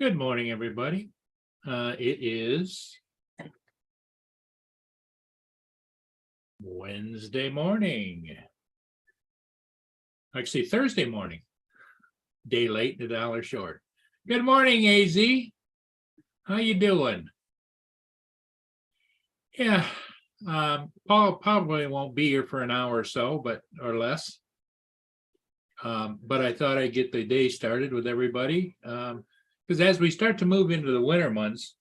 Good morning, everybody. It is Wednesday morning. Actually, Thursday morning. Day late, the dollar short. Good morning, AZ. How you doing? Yeah, Paul probably won't be here for an hour or so, or less. But I thought I'd get the day started with everybody. Because as we start to move into the winter months,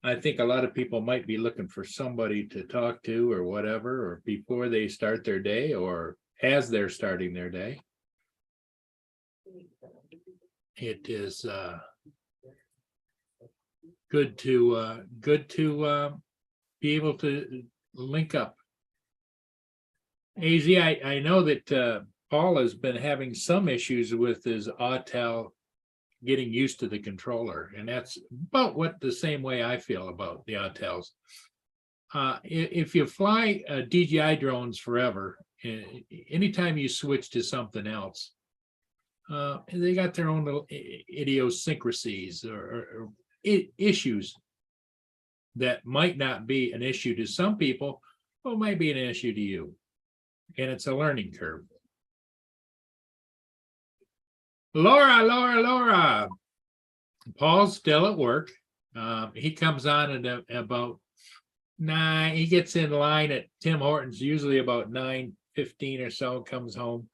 I think a lot of people might be looking for somebody to talk to or whatever, or before they start their day or as they're starting their day. It is good to be able to link up. AZ, I know that Paul has been having some issues with his Autel getting used to the controller, and that's about what the same way I feel about the Autels. If you fly DJI drones forever, anytime you switch to something else, they got their own little idiosyncrasies or issues that might not be an issue to some people, but might be an issue to you. And it's a learning curve. Laura. Paul's still at work. He comes on at about 9. He gets in line at Tim Hortons, usually about 9:15 or so, comes home.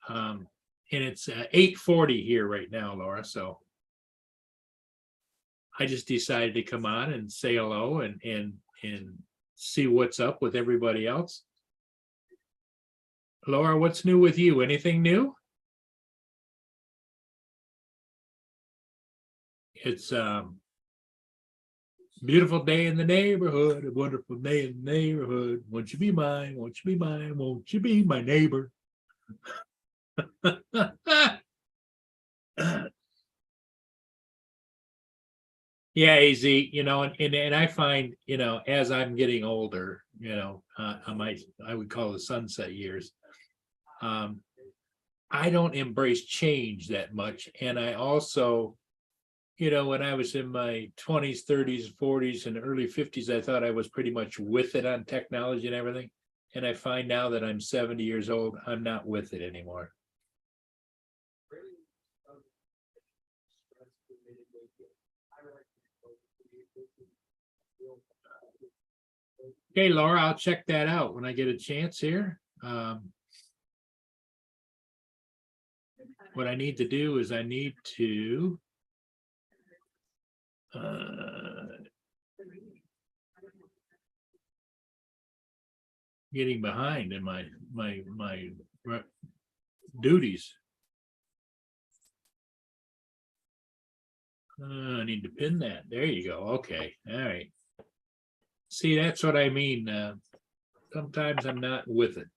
And it's 8:40 here right now, Laura. So I just decided to come on and say hello and see what's up with everybody else. Laura, what's new with you? Anything new? It's beautiful day in the neighborhood, a wonderful day in the neighborhood. Won't you be mine? Won't you be mine? Won't you be my neighbor? Yeah, AZ, and I find, as I'm getting older, I would call the sunset years. I don't embrace change that much. And I also, when I was in my 20s, 30s, 40s, and early 50s, I thought I was pretty much with it on technology and everything. And I find now that I'm 70 years old, I'm not with it anymore. Okay, Laura, I'll check that out when I get a chance here. What I need to do is I need to getting behind in my duties. I need to pin that. There you go. Okay. All right. See, that's what I mean. Sometimes I'm not with it.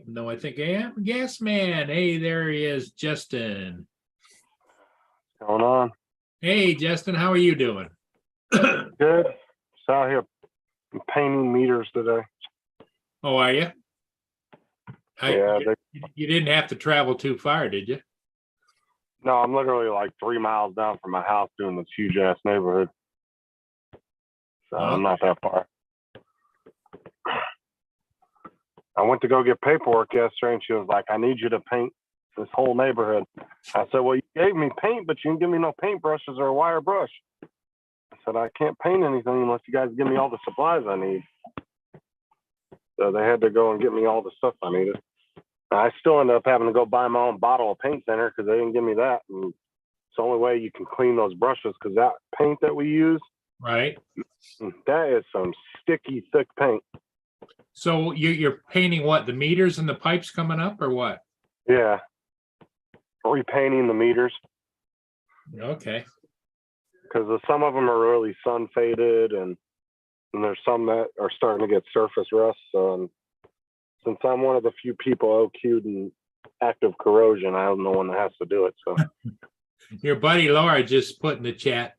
No, I think, hey, I'm a gas man. Hey, there he is, Justin. What's going on? Hey, Justin, how are you doing? Good. Just out here painting meters today. Oh, are you? Yeah. You didn't have to travel too far, did you? No, I'm literally like 3 miles down from my house doing this huge ass neighborhood. So I'm not that far. I went to go get paperwork yesterday, and she was like, I need you to paint this whole neighborhood. I said, well, you gave me paint, but you didn't give me no paint brushes or a wire brush. I said, I can't paint anything unless you guys give me all the supplies I need. So they had to go and get me all the stuff I needed. I still ended up having to go buy my own bottle of paint thinner because they didn't give me that. And it's the only way you can clean those brushes, because that paint that we use, right, that is some sticky, thick paint. So you're painting what? The meters and the pipes coming up, or what? Yeah. Repainting the meters. Okay. Because some of them are really sun faded, and there's some that are starting to get surface rust. So since I'm one of the few people OQ'd in active corrosion, I'm the one that has to do it. So your buddy Laura just put in the chat,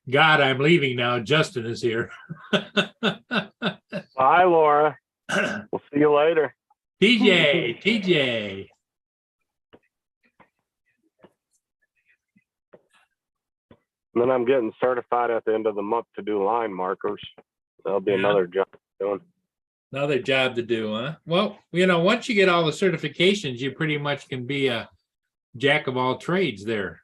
God, I'm leaving now. Justin is here. Bye, Laura. We'll see you later. TJ. And then I'm getting certified at the end of the month to do line markers. That'll be Yeah. another job doing. Another job to do, huh? Well, once you get all the certifications, you pretty much can be a jack of all trades there.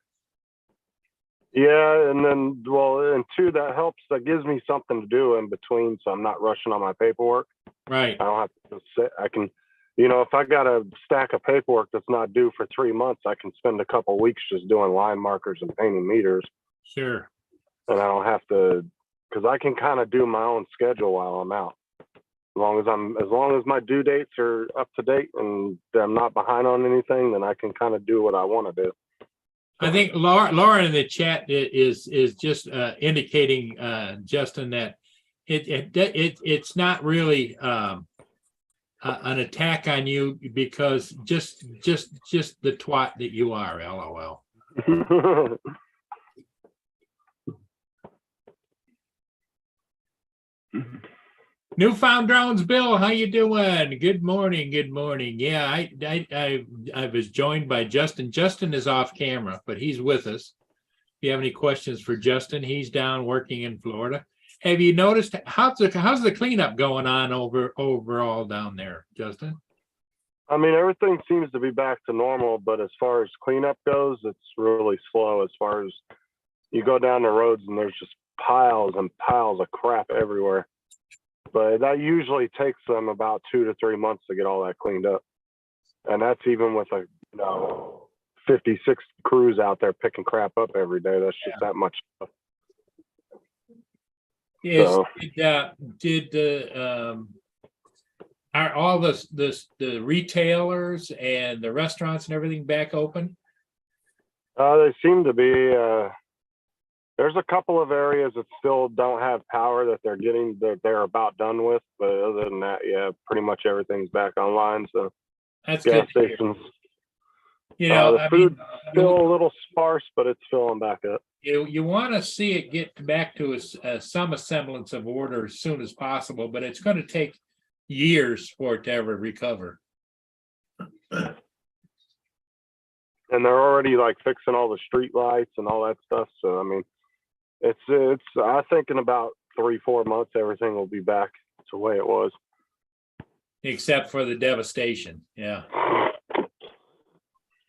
Yeah, and then and two, that helps. That gives me something to do in between, so I'm not rushing on my paperwork. Right. I don't have to sit. I can, if I got a stack of paperwork that's not due for 3 months, I can spend a couple weeks just doing line markers and painting meters, Sure. and I don't have to, because I can kind of do my own schedule while I'm out. As long as my due dates are up to date and I'm not behind on anything, then I can kind of do what I want to do. I think Laura in the chat is just indicating, Justin, that it's not really an attack on you because just the twat that you are, LOL. Newfound Drones Bill, how you doing? Good morning. Good morning. Yeah, I was joined by Justin. Justin is off camera, but he's with us. If you have any questions for Justin, he's down working in Florida. Have you noticed how's the cleanup going on overall down there, Justin? I mean, everything seems to be back to normal, but as far as cleanup goes, it's really slow. As far as you go down the roads and there's just piles and piles of crap everywhere. But that usually takes them about 2 to 3 months to get all that cleaned up. And that's even with 56 crews out there picking crap up every day. That's just that much stuff. Are all the retailers and the restaurants and everything back open? They seem to be. There's a couple of areas that still don't have power that they're about done with, but other than that, yeah, pretty much everything's back online. So that's gas good. stations. The food's still a little sparse, but it's filling back up. You want to see it get back to some semblance of order as soon as possible, but it's going to take years for it to ever recover. And they're already fixing all the street lights and all that stuff. So I mean, it's I think in about 3-4 months everything will be back to the way it was, except for the devastation. Yeah.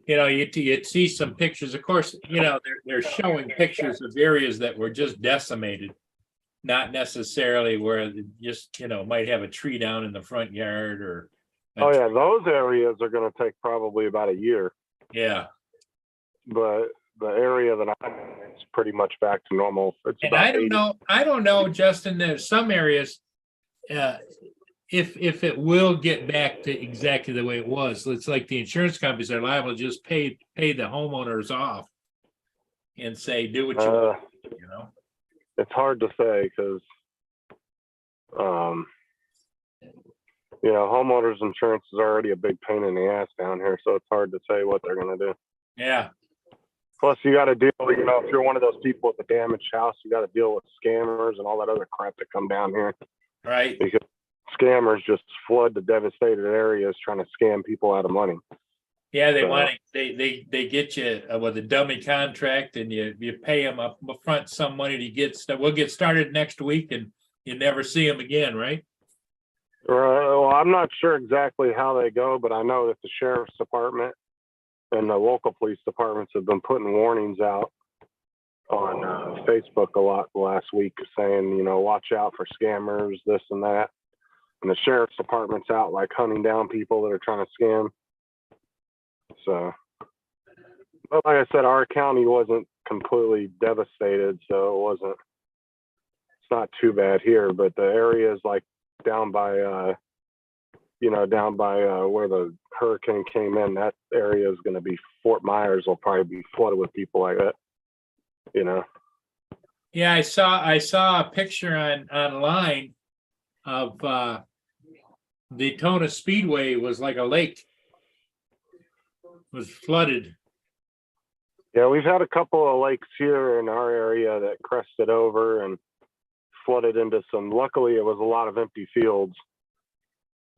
You'd see some pictures. Of course, they're showing pictures of areas that were just decimated, not necessarily where just might have a tree down in the front yard or. Oh yeah, those areas are going to take probably about a year. Yeah. But the area that I'm in is pretty much back to normal. It's and about I don't know, Justin. There's some areas, if it will get back to exactly the way it was. It's like the insurance companies are liable to just pay the homeowners off and say, do what you want, It's hard to say because, homeowners insurance is already a big pain in the ass down here, so it's hard to say what they're going to do. Yeah. Plus, you got to deal, if you're one of those people with a damaged house, you got to deal with scammers and all that other crap that come down here. Right. Because scammers just flood the devastated areas trying to scam people out of money. Yeah, they get you with a dummy contract, and you pay them up front some money to get stuff. We'll get started next week, and you never see them again, right? Well, I'm not sure exactly how they go, but I know that the sheriff's department and the local police departments have been putting warnings out on Facebook a lot the last week, saying, watch out for scammers, this and that. And the sheriff's department's out hunting down people that are trying to scam. So, but like I said, our county wasn't completely devastated, so it's not too bad here. But the areas down by where the hurricane came in, that area is going to be Fort Myers will probably be flooded with people like that. Yeah, I saw a picture online of Daytona Speedway was like a lake. Was flooded. Yeah, we've had a couple of lakes here in our area that crested over and flooded into some. Luckily, it was a lot of empty fields,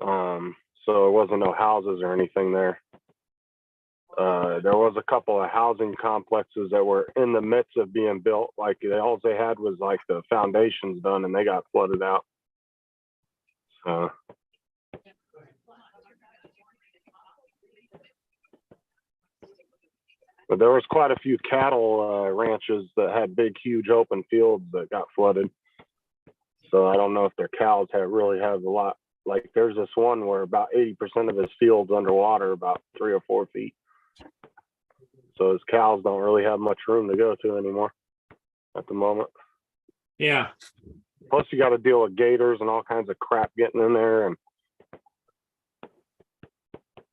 so there wasn't no houses or anything there. There was a couple of housing complexes that were in the midst of being built. Like all they had was like the foundations done, and they got flooded out. So. But there was quite a few cattle ranches that had big, huge open fields that got flooded. So I don't know if their cows really have a lot. Like there's this one where about 80% of his field's underwater, about 3 or 4 feet. So his cows don't really have much room to go to anymore at the moment. Yeah. Plus you got to deal with gators and all kinds of crap getting in there. And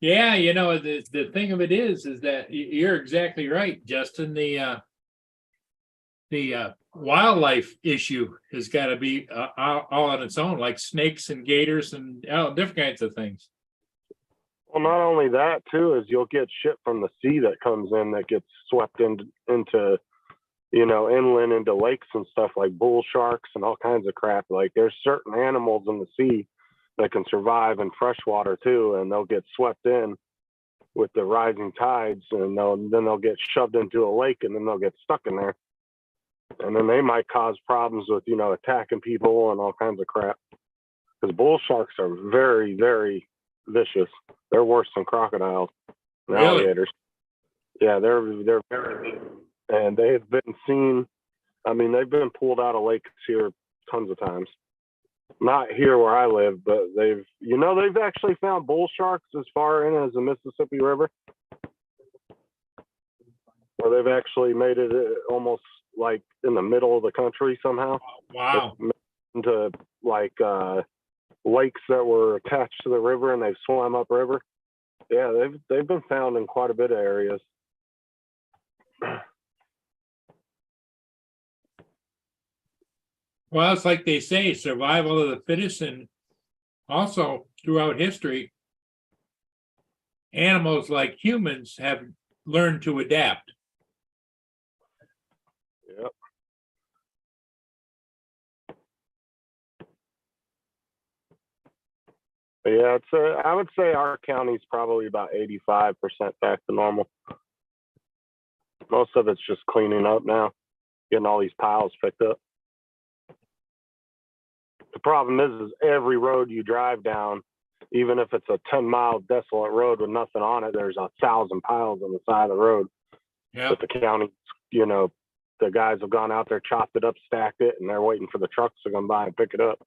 Yeah, the thing of it is that you're exactly right, Justin. The wildlife issue has got to be all on its own, like snakes and gators and different kinds of things. Well, not only that too, is you'll get shit from the sea that comes in that gets swept into inland into lakes and stuff, like bull sharks and all kinds of crap. Like there's certain animals in the sea that can survive in freshwater too, and they'll get swept in with the rising tides, and then they'll get shoved into a lake, and then they'll get stuck in there, and then they might cause problems with attacking people and all kinds of crap. Because bull sharks are very, very vicious. They're worse than crocodiles and Really? alligators. Yeah, they're very, and they've been seen. I mean, they've been pulled out of lakes here tons of times. Not here where I live, but they've actually found bull sharks as far in as the Mississippi River, where they've actually made it almost like in the middle of the country somehow. Wow. Into like lakes that were attached to the river, and they've swum upriver. Yeah, they've been found in quite a bit of areas. Well, it's like they say, survival of the fittest, and also throughout history, animals like humans have learned to adapt. Yep. But yeah, I would say our county's probably about 85% back to normal. Most of it's just cleaning up now, getting all these piles picked up. The problem is every road you drive down, even if it's a 10-mile desolate road with nothing on it, there's 1,000 piles on the side of the road. Yeah. But the county, the guys have gone out there, chopped it up, stacked it, and they're waiting for the trucks to come by and pick it up.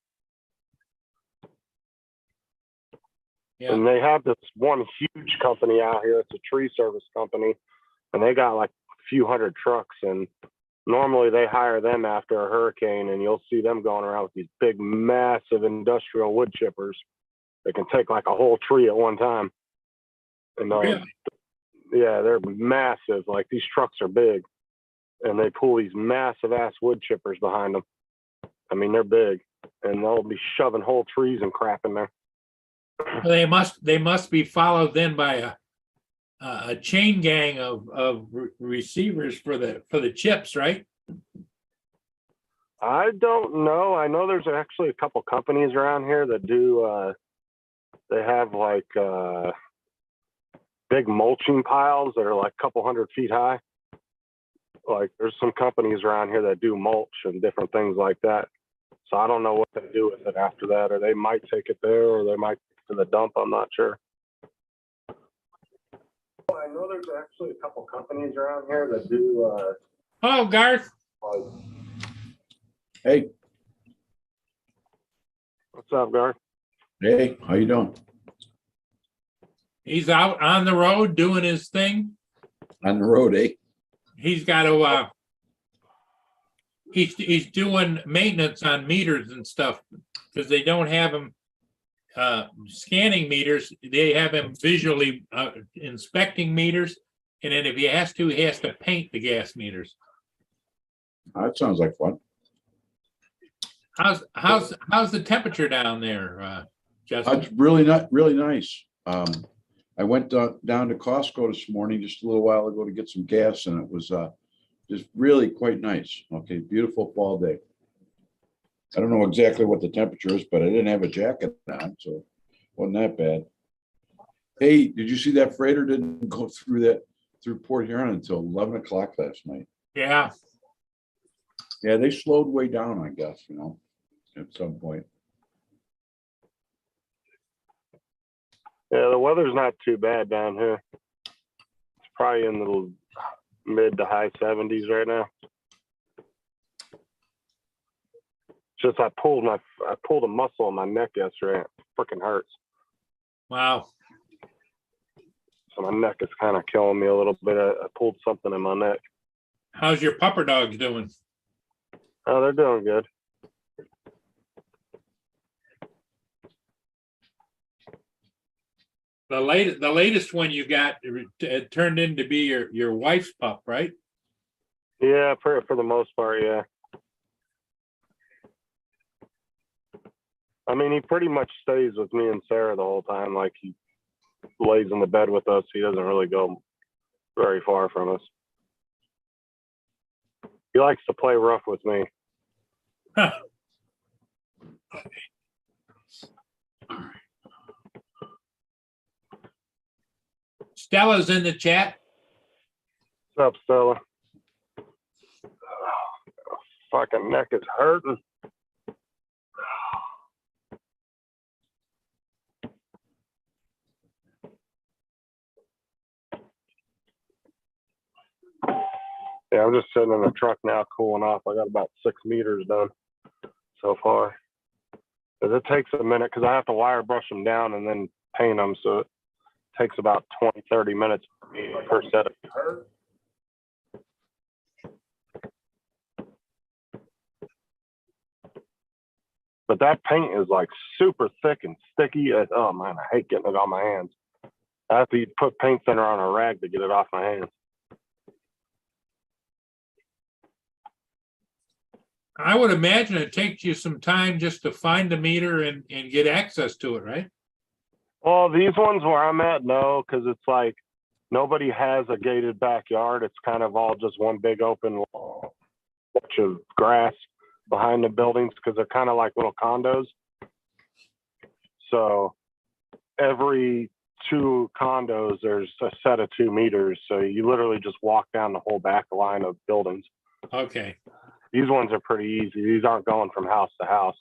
Yeah. And they have this one huge company out here. It's a tree service company, and they got like a few hundred trucks. And normally they hire them after a hurricane, and you'll see them going around with these big, massive industrial wood chippers that can take like a whole tree at one time. And Really? yeah, they're massive. Like these trucks are big, and they pull these massive ass wood chippers behind them. I mean, they're big, and they'll be shoving whole trees and crap in there. They must be followed then by a chain gang of receivers for the chips, right? I don't know. I know there's actually a couple companies around here that do. They have like big mulching piles that are like a couple 100 feet high. Like there's some companies around here that do mulch and different things like that. So I don't know what they do with it after that, or they might take it there, or they might to the dump. I'm not sure. I know there's actually a couple companies around here that do. Oh, Garth. Hey, What's up, Gar? hey, how you doing? He's out on the road doing his thing. On the road, eh? He's got to. He's doing maintenance on meters and stuff because they don't have him scanning meters. They have him visually inspecting meters, and then if he has to paint the gas meters. That sounds like fun. How's the temperature down there, Justin? It's really nice. I went down to Costco this morning just a little while ago to get some gas, and it was just really quite nice. Okay, beautiful fall day. I don't know exactly what the temperature is, but I didn't have a jacket on, so it wasn't that bad. Hey, did you see that freighter didn't go through Port Huron until 11 o'clock last night? Yeah, Yeah, they slowed way down, I guess, at some point. Yeah, the weather's not too bad down here. It's probably in the mid to high 70s right now. Just I pulled a muscle in my neck yesterday. It freaking hurts. wow. So my neck is kind of killing me a little bit. I pulled something in my neck. How's your pupper dogs doing? Oh, they're doing good. The latest one you got it turned into be your wife's pup, right? Yeah, for the most part, yeah. I mean, he pretty much stays with me and Sarah the whole time. Like, he lays in the bed with us. He doesn't really go very far from us. He likes to play rough with me. Stella's in the chat. What's up, Stella? Fucking neck is hurting. Yeah, I'm just sitting in the truck now, cooling off. I got about 6 meters done so far. Because it takes a minute, because I have to wire brush them down and then paint them. So it takes about 20, 30 minutes per set of. But that paint is like super thick and sticky. Oh man, I hate getting it on my hands. I have to put paint thinner on a rag to get it off my hands. I would imagine it takes you some time just to find the meter and get access to it, right? Well, these ones where I'm at, no, because it's like nobody has a gated backyard. It's kind of all just one big open bunch of grass behind the buildings because they're kind of like little condos. So every 2 condos, there's a set of 2 meters. So you literally just walk down the whole back line of buildings. Okay. These ones are pretty easy. These aren't going from house to house.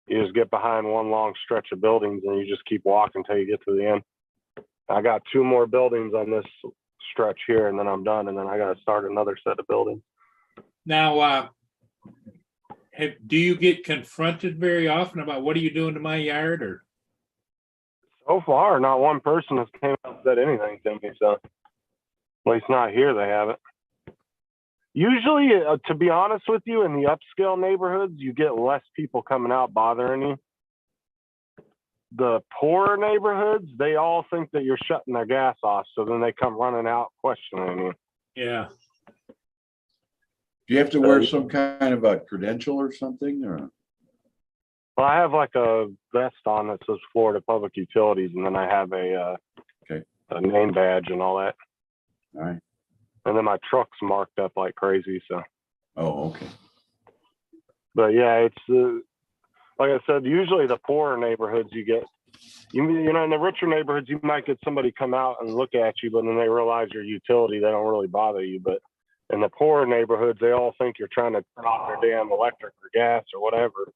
You just get behind one long stretch of buildings and you just keep walking until you get to the end. I got 2 more buildings on this stretch here and then I'm done. And then I got to start another set of buildings. Now, do you get confronted very often about what are you doing to my yard, or? So far, not one person has came out and said anything to me. So at least not here, they haven't. Usually, to be honest with you, in the upscale neighborhoods, you get less people coming out bothering you. The poorer neighborhoods, they all think that you're shutting their gas off. So then they come running out questioning you. Yeah. Do you have to wear some kind of a credential or something, or? Well, I have like a vest on that says Florida Public Utilities, and then I have a name badge and all that. All right. And then my truck's marked up like crazy. So. Oh, okay. But yeah, it's like I said. Usually, the poorer neighborhoods, you get you know in the richer neighborhoods, you might get somebody come out and look at you, but then they realize your utility, they don't really bother you. But in the poorer neighborhoods, they all think you're trying to turn off their damn electric or gas or whatever.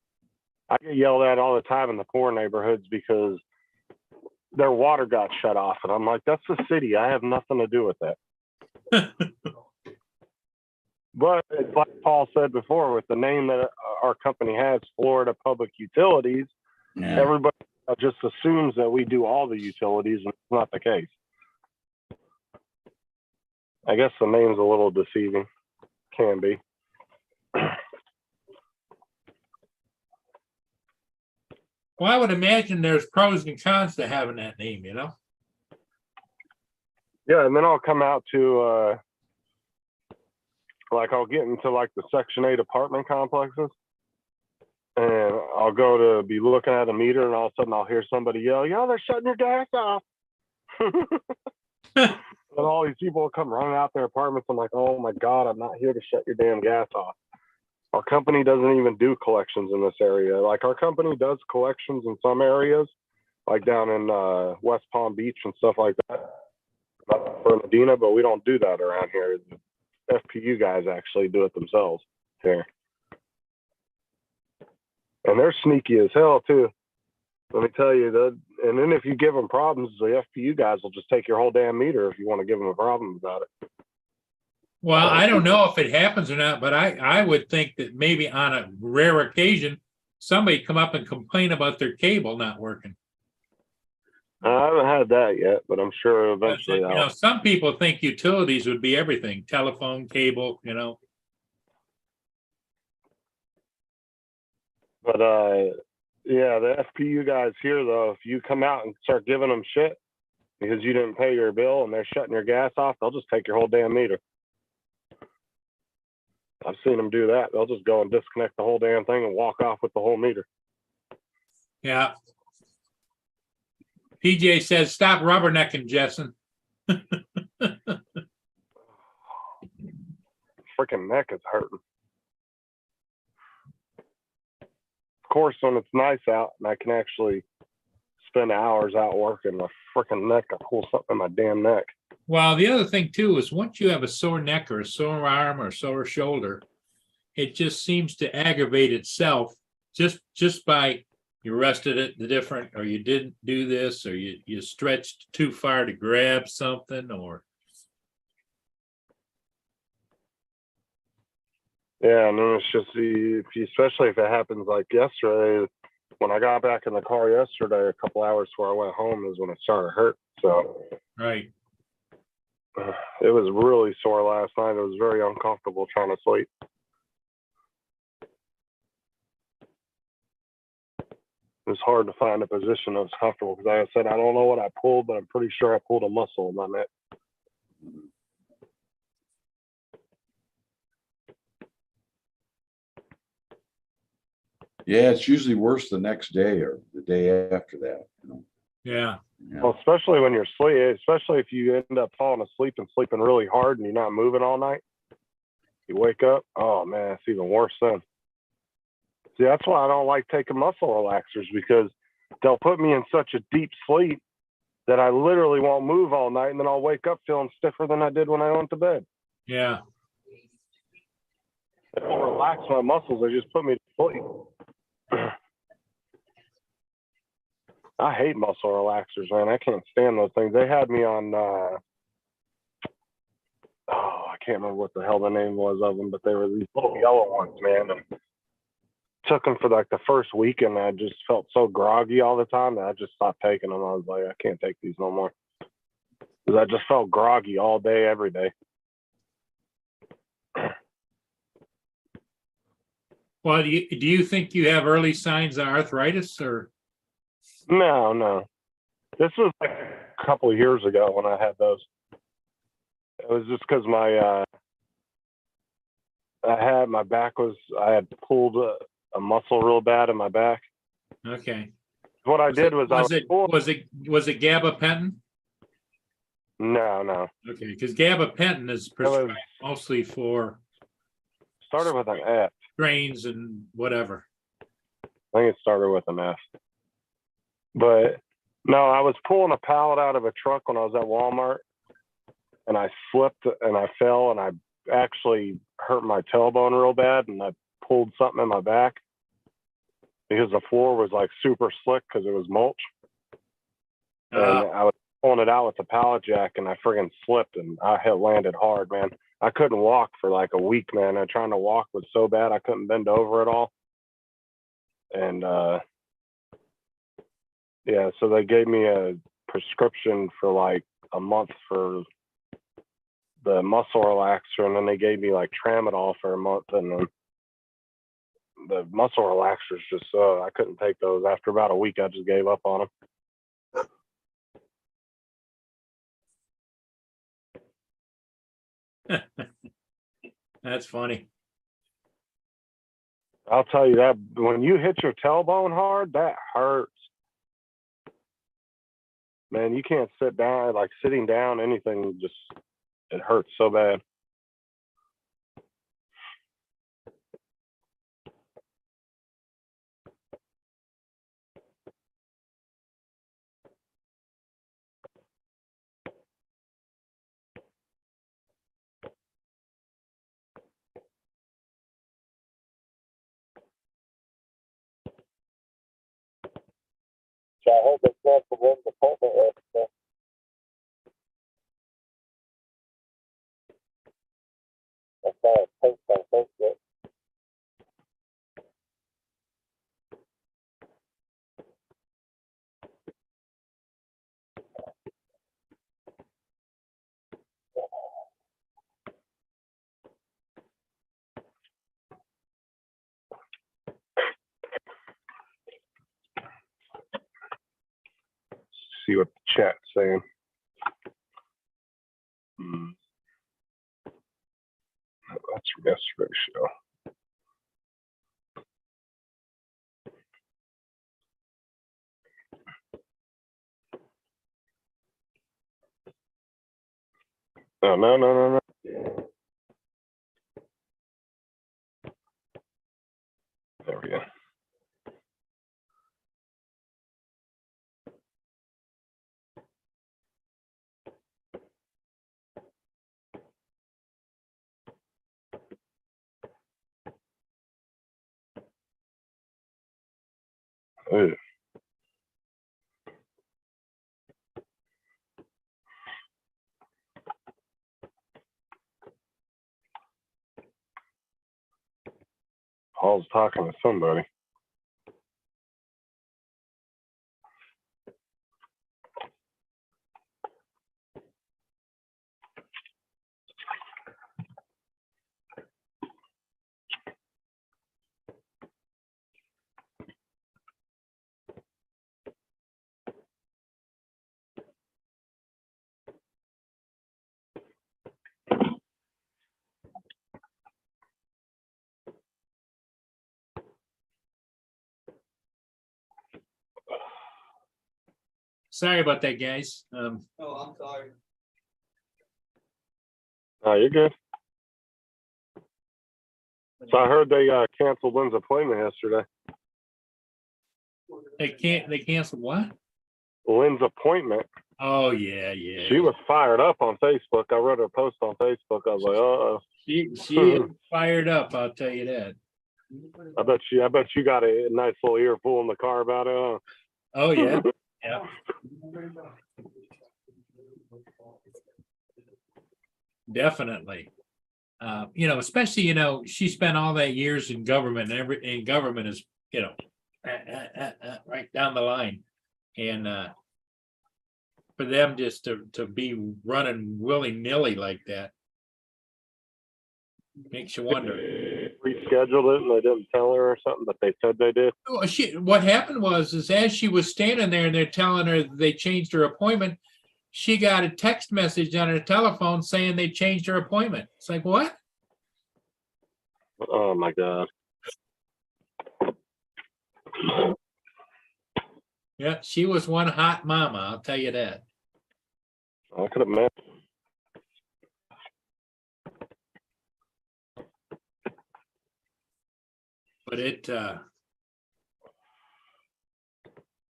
I get yelled at all the time in the poor neighborhoods because their water got shut off. And I'm like, that's the city. I have nothing to do with that. But it's like Paul said before, with the name that our company has, Florida Public Utilities, Yeah. everybody just assumes that we do all the utilities, and it's not the case. I guess the name's a little deceiving. Can be. Well, I would imagine there's pros and cons to having that name, you know? Yeah, and then I'll come out to like I'll get into like the Section 8 apartment complexes, and I'll go to be looking at a meter, and all of a sudden I'll hear somebody yell, "Yo, they're shutting your gas off!" And all these people will come running out their apartments. I'm like, "Oh my God, I'm not here to shut your damn gas off." Our company doesn't even do collections in this area. Like, our company does collections in some areas, like down in West Palm Beach and stuff like that. Not for Medina, but we don't do that around here. The FPU guys actually do it themselves here. And they're sneaky as hell too. Let me tell you that. And then if you give them problems, the FPU guys will just take your whole damn meter if you want to give them a problem about it. Well, I don't know if it happens or not, but I would think that maybe on a rare occasion, somebody come up and complain about their cable not working. I haven't had that yet, but I'm sure eventually You know, some people think utilities would be everything, telephone, cable, you know. But yeah, the FPU guys here though, if you come out and start giving them shit because you didn't pay your bill and they're shutting your gas off, they'll just take your whole damn meter. I've seen them do that. They'll just go and disconnect the whole damn thing and walk off with the whole meter. Yeah. PJ says, stop rubbernecking, Jessen. Freaking neck is hurting. Of course, when it's nice out and I can actually spend hours out working, my freaking neck, I pull something in my damn neck. Well, the other thing too is once you have a sore neck or a sore arm or sore shoulder, it just seems to aggravate itself just by you rested it the different, or you didn't do this, or you stretched too far to grab something, or Yeah, and then it's just especially if it happens like yesterday. When I got back in the car yesterday, a couple hours before I went home is when it started to hurt. So right. it was really sore last night. It was very uncomfortable trying to sleep. It was hard to find a position that was comfortable because, like I said, I don't know what I pulled, but I'm pretty sure I pulled a muscle in my neck. Yeah, it's usually worse the next day or the day after that, you know. Yeah. Yeah. Well, especially when you're sleeping, especially if you end up falling asleep and sleeping really hard and you're not moving all night. You wake up, oh man, it's even worse then. See, that's why I don't like taking muscle relaxers, because they'll put me in such a deep sleep that I literally won't move all night, and then I'll wake up feeling stiffer than I did when I went to bed. Yeah. They don't relax my muscles, they just put me to sleep. I hate muscle relaxers, man. I can't stand those things. They had me on I can't remember what the hell the name was of them, but they were these little yellow ones, man. And took them for like the first week, and I just felt so groggy all the time that I just stopped taking them. I was like, I can't take these no more, because I just felt groggy all day, every day. Well, do you think you have early signs of arthritis, or? No. This was like a couple of years ago when I had those. It was just because I had pulled a muscle real bad in my back. Okay. What I did was was it gabapentin? No. Okay, because gabapentin is prescribed mostly for Started with an F. strains and whatever. I think it started with an F. But no, I was pulling a pallet out of a truck when I was at Walmart, and I slipped and I fell, and I actually hurt my tailbone real bad, and I pulled something in my back because the floor was like super slick because it was mulch. And I was pulling it out with the pallet jack, and I friggin' slipped, and I had landed hard, man. I couldn't walk for like a week, man. And trying to walk was so bad I couldn't bend over at all. And yeah, so they gave me a prescription for like a month for the muscle relaxer, and then they gave me like Tramadol for a month, and then the muscle relaxers just I couldn't take those. After about a week, I just gave up on Uh, That's funny. I'll tell you that when you hit your tailbone hard, that hurts. Man, you can't sit down, like sitting down, anything, just, it hurts so bad. See what the chat's saying. That's from yesterday's show. Oh, no. There we go. Ugh. Paul's talking to somebody. Sorry about that, guys. Oh, I'm sorry. Oh, you're good. So I heard they canceled Lynn's appointment yesterday. They canceled what? Lynn's appointment. Oh, yeah. She was fired up on Facebook. I read her post on Facebook. I was like, oh. She is fired up, I'll tell you that. I bet you got a nice little earful in the car about it. Huh? Oh, yeah. Yeah. Definitely. Especially, she spent all that years in government, and government is, right down the line. And for them just to be running willy-nilly like that makes you wonder. Rescheduled it and they didn't tell her or something, but they said they did. What happened was as she was standing there and they're telling her they changed her appointment, she got a text message on her telephone saying they changed her appointment. It's like, what? Oh my God. Yeah, she was one hot mama, I'll tell you that. I could have met. But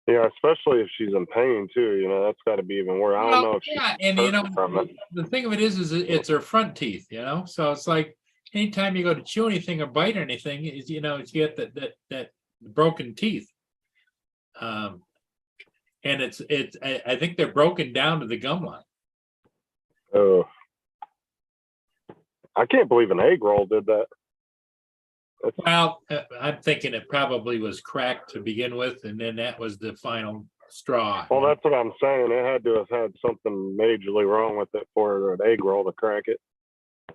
Yeah, especially if she's in pain too. That's got to be even worse. I don't know if she's hurting from it. the thing of it is it's her front teeth, so it's like anytime you go to chew anything or bite or anything, is you get that broken teeth. And it's I think they're broken down to the gum line. Oh, I can't believe an egg roll did that. Well, I'm thinking it probably was cracked to begin with, and then that was the final straw. Well, that's what I'm saying. It had to have had something majorly wrong with it for an egg roll to crack it.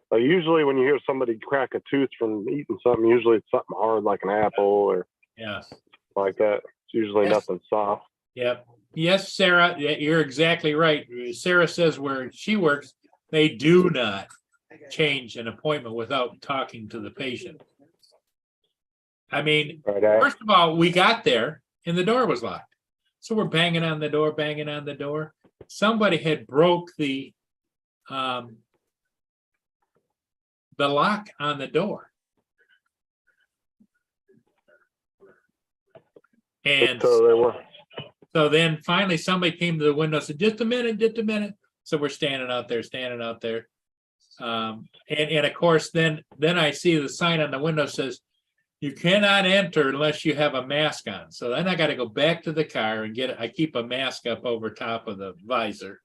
Like usually when you hear somebody crack a tooth from eating something, usually it's something hard like an apple or like that. It's usually nothing soft. Yep. Yes, Sarah, you're exactly right. Sarah says where she works, they do not change an appointment without talking to the patient. I mean, first of all, we got there and the door was locked. So we're banging on the door. Somebody had broke the lock on the door. And so then finally somebody came to the window and said, just a minute. So we're standing out there. And of course, then I see the sign on the window says, you cannot enter unless you have a mask on. So then I got to go back to the car and I keep a mask up over top of the visor.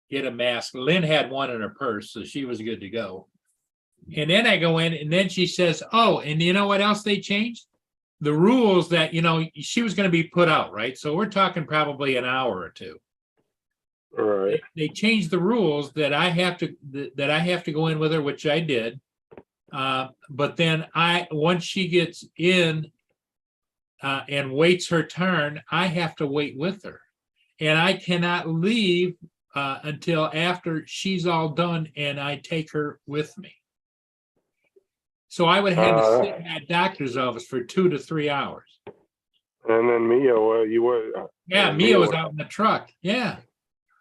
Get a mask. Lynn had one in her purse, so she was good to go. And then I go in and then she says, oh, and you know what else they changed? The rules that, she was going to be put out, right? So we're talking probably an hour or two. Right. They changed the rules that I have to go in with her, which I did. But then once she gets in and waits her turn, I have to wait with her. And I cannot leave until after she's all done and I take her with me. So I would have to sit in that doctor's office for 2 to 3 hours. And then Mia, you were. Yeah, Mia was out in the truck. Yeah.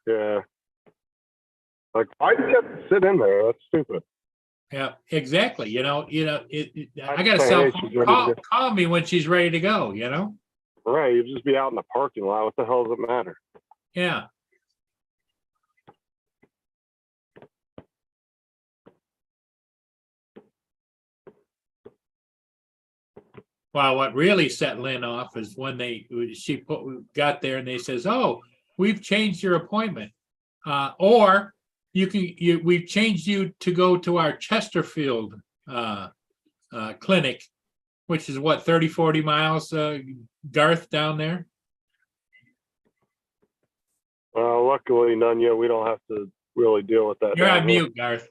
Yeah. Like, why do you have to sit in there? That's stupid. Yeah, exactly. I got a Say, cell hey, phone. she's ready to Call me when she's ready to go, Right. You'd just be out in the parking lot. What the hell does it matter? Yeah. Well, what really set Lynn off is when she got there and they says, "Oh, we've changed your appointment, or we've changed you to go to our Chesterfield clinic, which is what 30-40 miles, Garth, down there." Well, luckily, Nunya, we don't have to really deal with that. You're down on here. mute, Garth.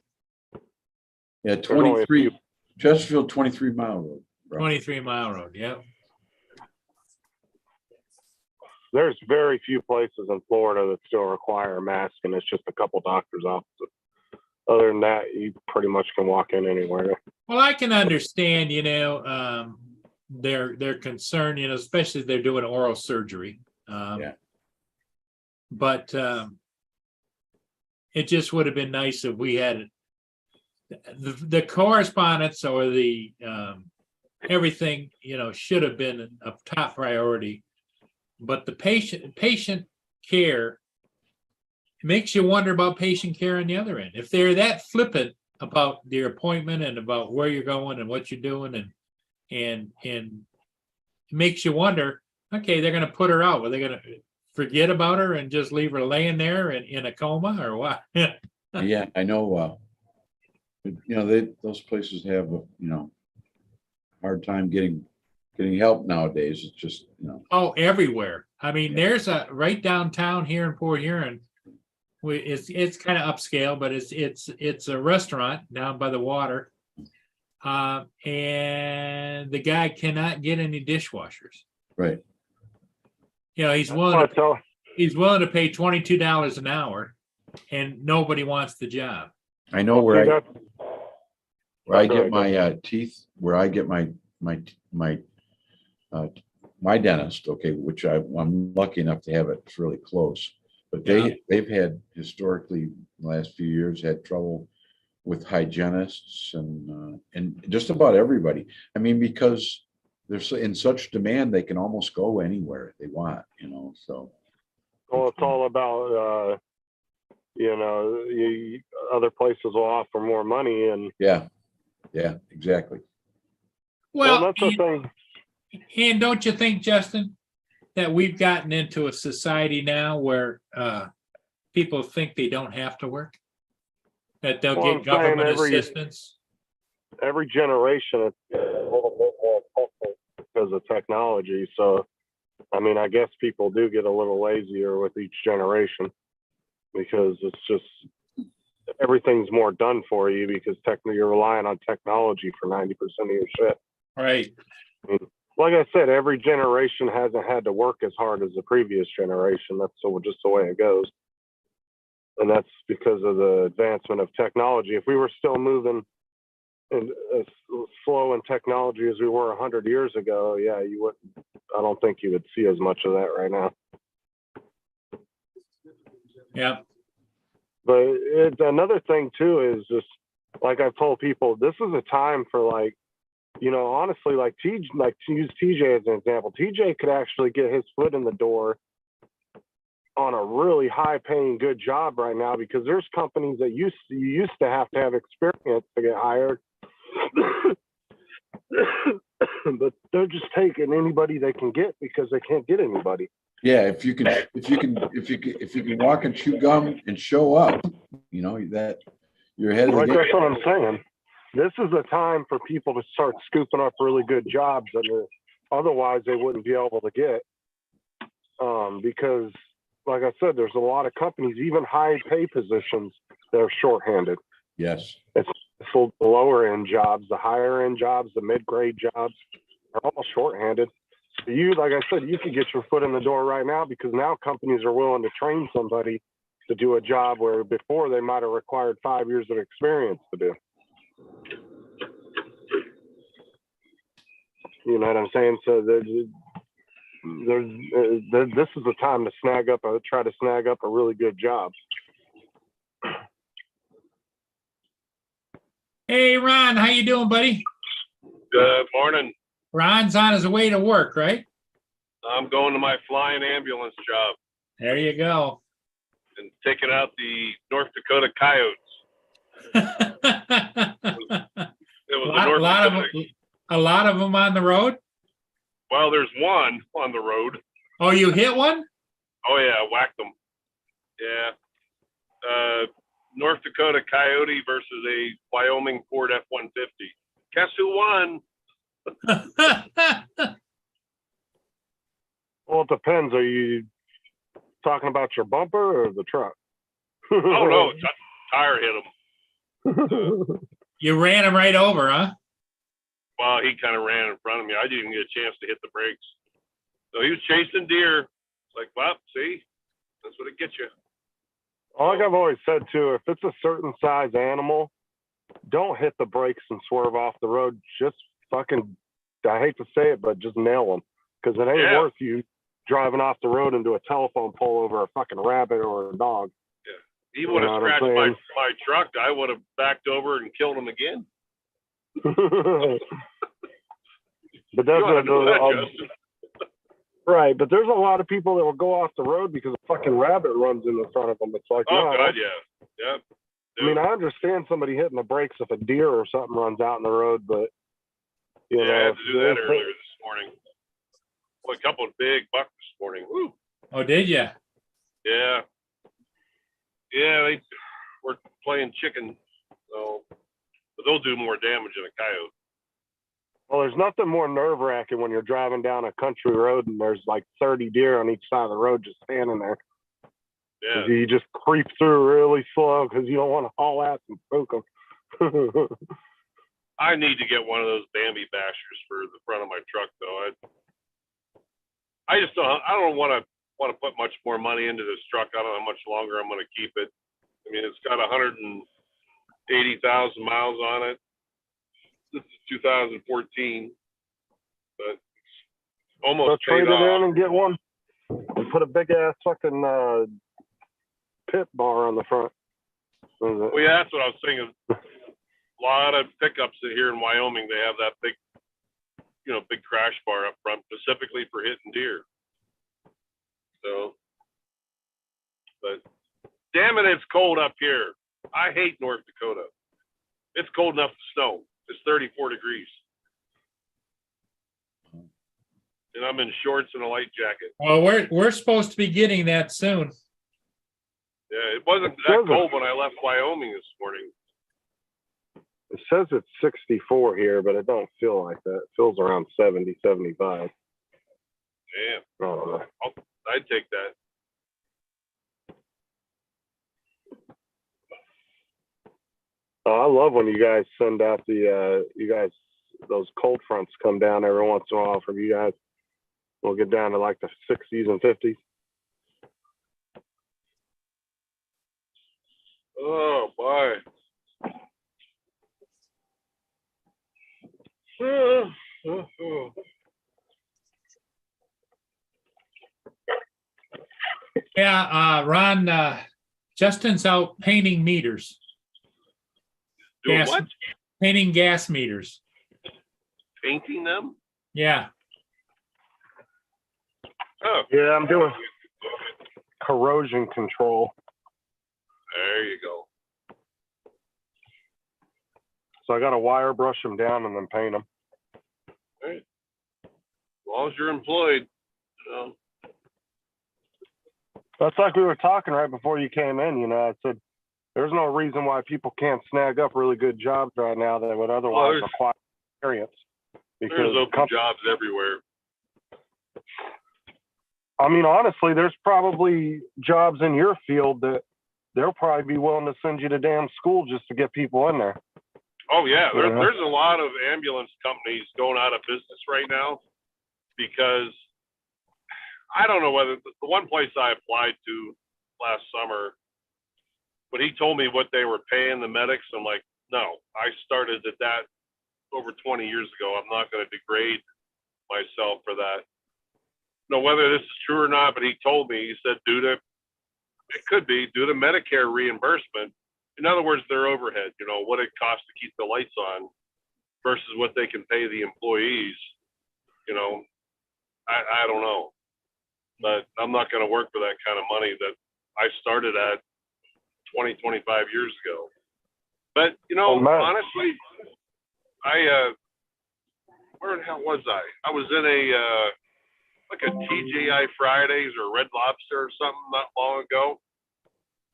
Yeah, There's only a 23, few. Chesterfield, 23-mile road. bro. 23-mile road. Yeah. There's very few places in Florida that still require a mask, and it's just a couple doctors' offices. Other than that, you pretty much can walk in anywhere. Well, I can understand, their concern, especially if they're doing oral surgery. Yeah. But it just would have been nice if we had the correspondence or the everything, should have been a top priority. But the patient care makes you wonder about patient care on the other end. If they're that flippant about their appointment and about where you're going and what you're doing, and it makes you wonder, okay, they're going to put her out. Are they going to forget about her and just leave her laying there in a coma or what? Yeah, I know. Those places have, hard time getting help nowadays. It's just, Oh, everywhere. I mean, there's right downtown here in Port Huron. It's kind of upscale, but it's a restaurant down by the water, and the guy cannot get any dishwashers. right. He's willing to pay $22 an hour, and nobody wants the job. I know where I get Sorry, my teeth, where I get my dentist, okay, which I'm lucky enough to have it really close. But they've had historically, the last few years, had trouble with hygienists and just about everybody. I mean, because they're in such demand, they can almost go anywhere they want, so. Well, it's all about, other places will offer more money, and Yeah, exactly. Well, that's the thing. and don't you think, Justin, that we've gotten into a society now where people think they don't have to work, that they'll Well, get government assistance? Every generation, it's a little bit more helpful because of technology. So, I mean, I guess people do get a little lazier with each generation because it's just everything's more done for you because you're relying on technology for 90% of your shit. Right. I mean, like I said, every generation hasn't had to work as hard as the previous generation. That's just the way it goes. And that's because of the advancement of technology. If we were still moving and as slow in technology as we were 100 years ago, I don't think you would see as much of that right now. Yeah. But another thing too is just like I've told people, this is a time for honestly, to use TJ as an example, TJ could actually get his foot in the door on a really high paying good job right now because there's companies that you used to have experience to get hired. But they're just taking anybody they can get because they can't get anybody. Yeah, if you can walk and chew gum and show up, that you're ahead of the game. That's what I'm saying. this is the time for people to start scooping up really good jobs that otherwise they wouldn't be able to get. Because, like I said, there's a lot of companies, even high pay positions, that are shorthanded. Yes. It's the lower end jobs, the higher end jobs, the mid grade jobs are all shorthanded. So you, like I said, you could get your foot in the door right now because now companies are willing to train somebody to do a job where before they might have required 5 years of experience to do. You know what I'm saying? So this is the time to try to snag up a really good job. Hey, Ron, how you doing, buddy? Good morning. Ron's on his way to work, right? I'm going to my flying ambulance job There you go. and taking out the North Dakota coyotes. It was the North Dakota. A lot of them on the road. Well, there's one on the road. Oh, you hit one? Oh yeah, I whacked them. Yeah. North Dakota coyote versus a Wyoming Ford F-150. Guess who won? Well, it depends. Are you talking about your bumper or the truck? Oh no, tire hit him. You ran him right over, huh? Well, he kind of ran in front of me. I didn't even get a chance to hit the brakes. So he was chasing deer. It's like, well, see, that's what it gets you. Like I've always said too, if it's a certain size animal, don't hit the brakes and swerve off the road. Just fucking, I hate to say it, but just nail them. Because it ain't worth you driving off the road into a telephone pole over a fucking rabbit or a dog. Yeah. He would have scratched my truck. I would have backed over and killed him again. But that's right. But there's a lot of people that will go off the road because a fucking rabbit runs in the front of them. It's like, oh god, yeah, yeah. I mean, I understand somebody hitting the brakes if a deer or something runs out in the road, but you know, I had to do that earlier this morning. Well, a couple of big bucks this morning. Woo. Oh, did you? Yeah. Yeah, they were playing chicken, so but they'll do more damage than a coyote. Well, there's nothing more nerve-wracking when you're driving down a country road and there's like 30 deer on each side of the road just standing there. Yeah. You just creep through really slow because you don't want to haul ass and spook them. I need to get one of those Bambi bashers for the front of my truck, though. I just don't. I don't want to put much more money into this truck. I don't know how much longer I'm going to keep it. I mean, it's got 180,000 miles on it. This is 2014, but it's almost so trade paid it off. in and get one and put a big ass fucking pit bar on the front. Well, yeah, that's what I was thinking. A lot of pickups here in Wyoming, they have that big, big crash bar up front specifically for hitting deer. So, but damn it, it's cold up here. I hate North Dakota. It's cold enough to snow. It's 34 degrees. And I'm in shorts and a light jacket. Well, we're supposed to be getting that soon. Yeah, it wasn't that cold when I left Wyoming this morning. It says it's 64 here, but it don't feel like that. It feels around 70, 75. Damn. Oh, I'd take that. I love when you guys send out those cold fronts come down every once in a while from you guys. We'll get down to like the 60s and 50s. Oh, boy. Yeah, Ron, Justin's out painting meters. Doing Gas, what? painting gas meters. Painting them? Yeah. Oh. Yeah, I'm doing corrosion control. There you go. So I got to wire brush them down and then paint them. All right. As long as you're employed, That's like we were talking right before you came in. I said, there's no reason why people can't snag up really good jobs right now that would otherwise there's- require experience. There's open com- jobs everywhere. I mean, honestly, there's probably jobs in your field that they'll probably be willing to send you to damn school just to get people in there. Oh yeah, Yeah. there's a lot of ambulance companies going out of business right now because I don't know whether the one place I applied to last summer, but he told me what they were paying the medics. I'm like, no, I started at that over 20 years ago. I'm not going to degrade myself for that. No, whether this is true or not, but he told me, he said, it could be due to Medicare reimbursement. In other words, their overhead, what it costs to keep the lights on versus what they can pay the employees. I don't know, but I'm not going to work for that kind of money that I started at 20, 25 years ago. But, honestly, where the hell was I? I was in like a TGI Fridays or Red Lobster or something not long ago.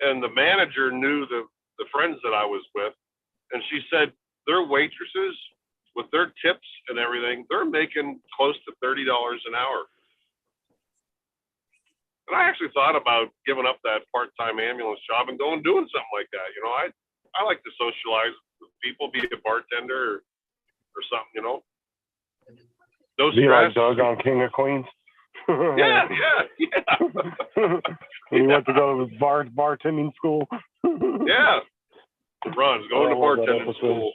And the manager knew the friends that I was with. And she said, their waitresses with their tips and everything, they're making close to $30 an hour. And I actually thought about giving up that part-time ambulance job and going doing something like that. I like to socialize with people, be a bartender or something, No Be like stress. Doug on King of Queens. Yeah. When he went to go to his bartending school. Yeah. Runs, going to I love that bartending episode. school.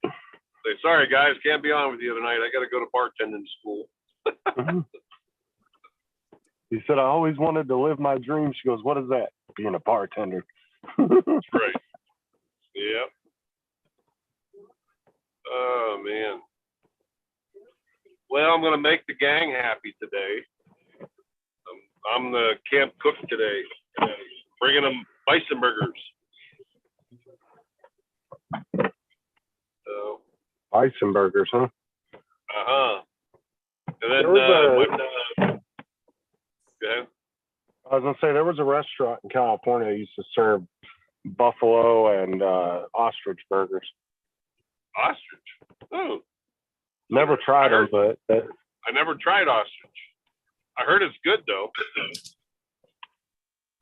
Say, sorry guys, can't be on with you tonight. I got to go to bartending school. He said, I always wanted to live my dream. She goes, what is that? Being a bartender. That's right. Yep. Oh man. Well, I'm going to make the gang happy today. I'm the camp cook today, bringing them bison burgers. So, Bison burgers, huh? And then There was go ahead. I was gonna say there was a restaurant in California that used to serve buffalo and ostrich burgers. Ostrich. Oh, Never tried them, but I never tried ostrich. I heard it's good though.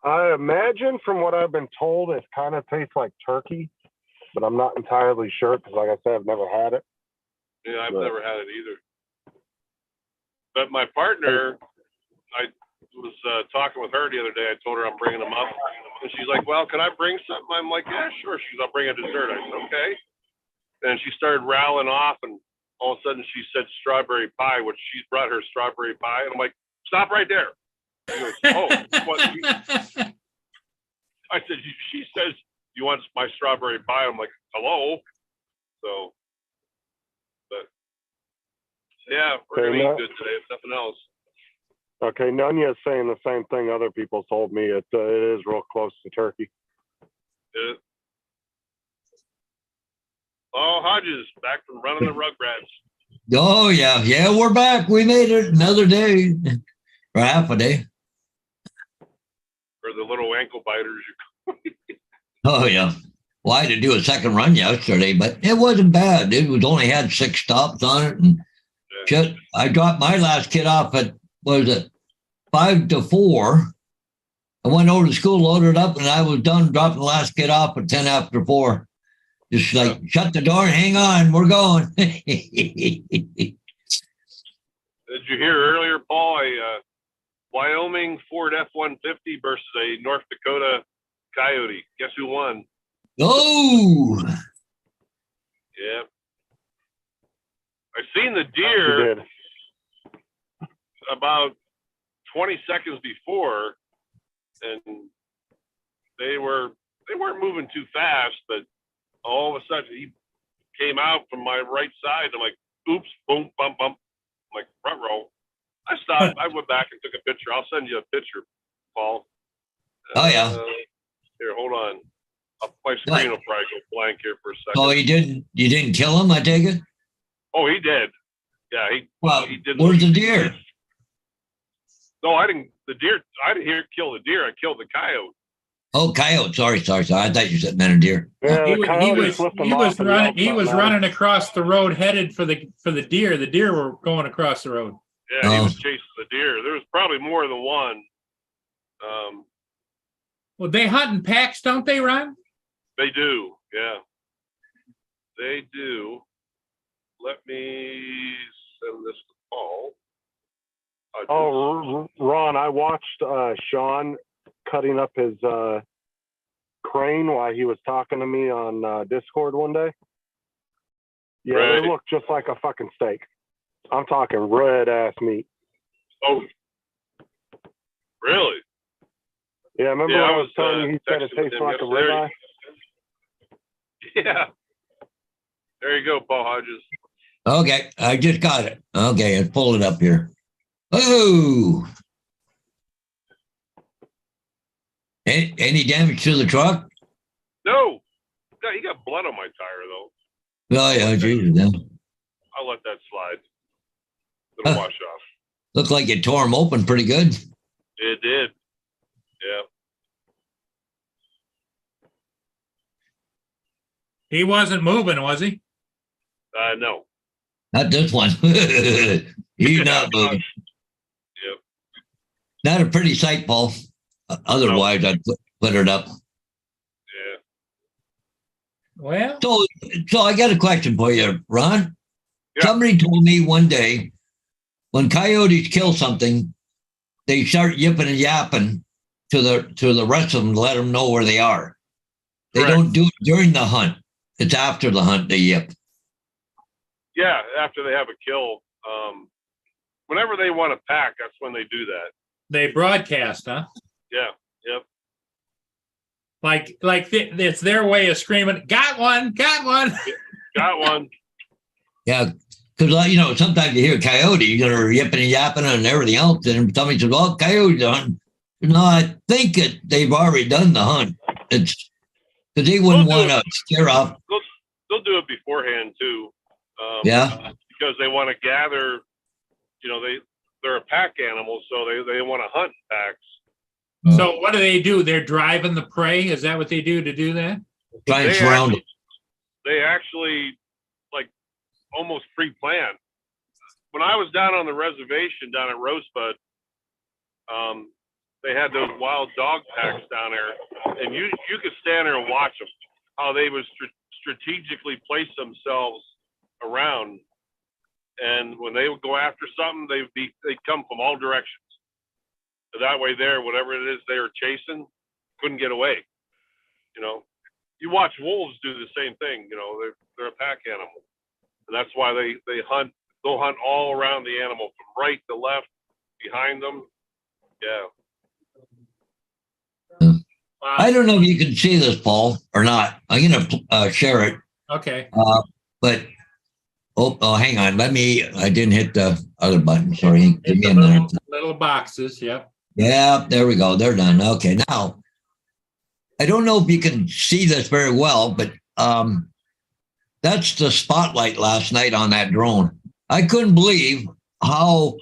I imagine from what I've been told, it kind of tastes like turkey, but I'm not entirely sure because, like I said, I've never had it. Yeah, I've Right. never had it either. But my partner, I was talking with her the other day. I told her I'm bringing them up, and she's like, "Well, can I bring something?" I'm like, "Yeah, sure." She's, "I'll bring a dessert." I said, "Okay." And she started rattling off, and all of a sudden she said strawberry pie, which she brought her strawberry pie, and I'm like, "Stop right there." She goes, "Oh, what?" I said, "She says you want my strawberry pie." I'm like, "Hello." So, but yeah, we're Okay, gonna now- eat good today, if nothing else. Okay, Nunya's saying the same thing other people told me. It is real close to turkey. Yeah. Oh, Hodges, back from running the Rugrats. Oh yeah, we're back. We made it another day, or half a day. Or the little ankle biters. Oh yeah. Well, I had to do a second run yesterday, but it wasn't bad. It was only had 6 stops on it, and just I dropped my last kid off at 5 to 4. I went over to school, loaded up, and I was done dropping the last kid off at 10 after 4. Just like shut the door and hang on, we're going. Did you hear earlier, Paul? A Wyoming Ford F-150 versus a North Dakota Coyote. Guess who won? Oh, Yeah. I seen the You deer did. about 20 seconds before, and they weren't moving too fast, but all of a sudden he came out from my right side. I'm like, oops, boom, bump, bump. I'm like, front row. I stopped. I went back and took a picture. I'll send you a picture, Paul. Oh, yeah. Here, hold on. My screen will probably go blank here for a second. oh, you didn't kill him, I take it? Oh, he did. Yeah, Well, he did. where's the deer? No, I didn't. the deer. I didn't hear kill the deer. I killed the coyote. Oh, coyote. Sorry. I thought you said meant a deer. Yeah, He the was, he coyote was, flipped him he off was and running, yelled he was something at him. running across the road headed for the deer. The deer were going across the road. Yeah, he Oh. was chasing the deer. There was probably more than one. Well, they hunt in packs, don't they, Ron? They do. Yeah, they do. Let me send this to Paul. Oh, Ron, I watched Sean cutting up his crane while he was talking to me on Discord one day. Yeah, Right. they look just like a fucking steak. I'm talking red ass meat. Oh, really? Yeah, remember Yeah, when I I was was, telling you he said it texting with tastes him like a yesterday. ribeye? Yeah. There you go, Paul Hodges. Okay, I just got it. Okay, let's pull it up here. Oh, any damage to the truck? No, yeah, you got blood on my tire though. Oh yeah, Jesus. Yeah. I'll let that slide. It'll wash off. Looked like it tore him open pretty good. It did. Yeah. He wasn't moving, was he? No. Not this one. He's not moving. Yep. Not a pretty sight, Paul. Otherwise, I'd put it up. Yeah. Well, So I got a question for you, Ron. Yeah. Somebody told me one day when coyotes kill something, they start yipping and yapping to the rest of them to let them know where they are. They Correct. don't do it during the hunt. It's after the hunt they yip. Yeah. After they have a kill, whenever they want to pack, that's when they do that. they broadcast, huh? Yeah. Yep. It's their way of screaming, got one. Got one. Yeah, because sometimes you hear coyotes that are yipping and yapping and everything else, and somebody says, "Well, coyotes are hunting." No, I think they've already done the hunt. It's because they wouldn't They'll do want to scare off. They'll do it beforehand too. Yeah, Because they want to gather. They're a pack animal, so they want to hunt in packs. So what do? They're driving the prey. Is that what they do to do that? try and They surround it. They actually almost pre-planned. When I was down on the reservation down at Rosebud, they had those wild dog packs down there, and you could stand there and watch them, how they would strategically place themselves around, and when they would go after something, they'd come from all directions. So that way, whatever it is they were chasing, couldn't get away. You watch wolves do the same thing. They're a pack animal. And that's why they hunt. They'll hunt all around the animal, from right to left, behind them. Yeah. I don't know if you can see this, Paul, or not. I'm going to share it. Okay. But hang on. I didn't hit the other button. Sorry. Give me a Little, minute. little boxes. Yep. Yeah, there we go. They're done. Okay, now I don't know if you can see this very well, but that's the spotlight last night on that drone. I couldn't believe how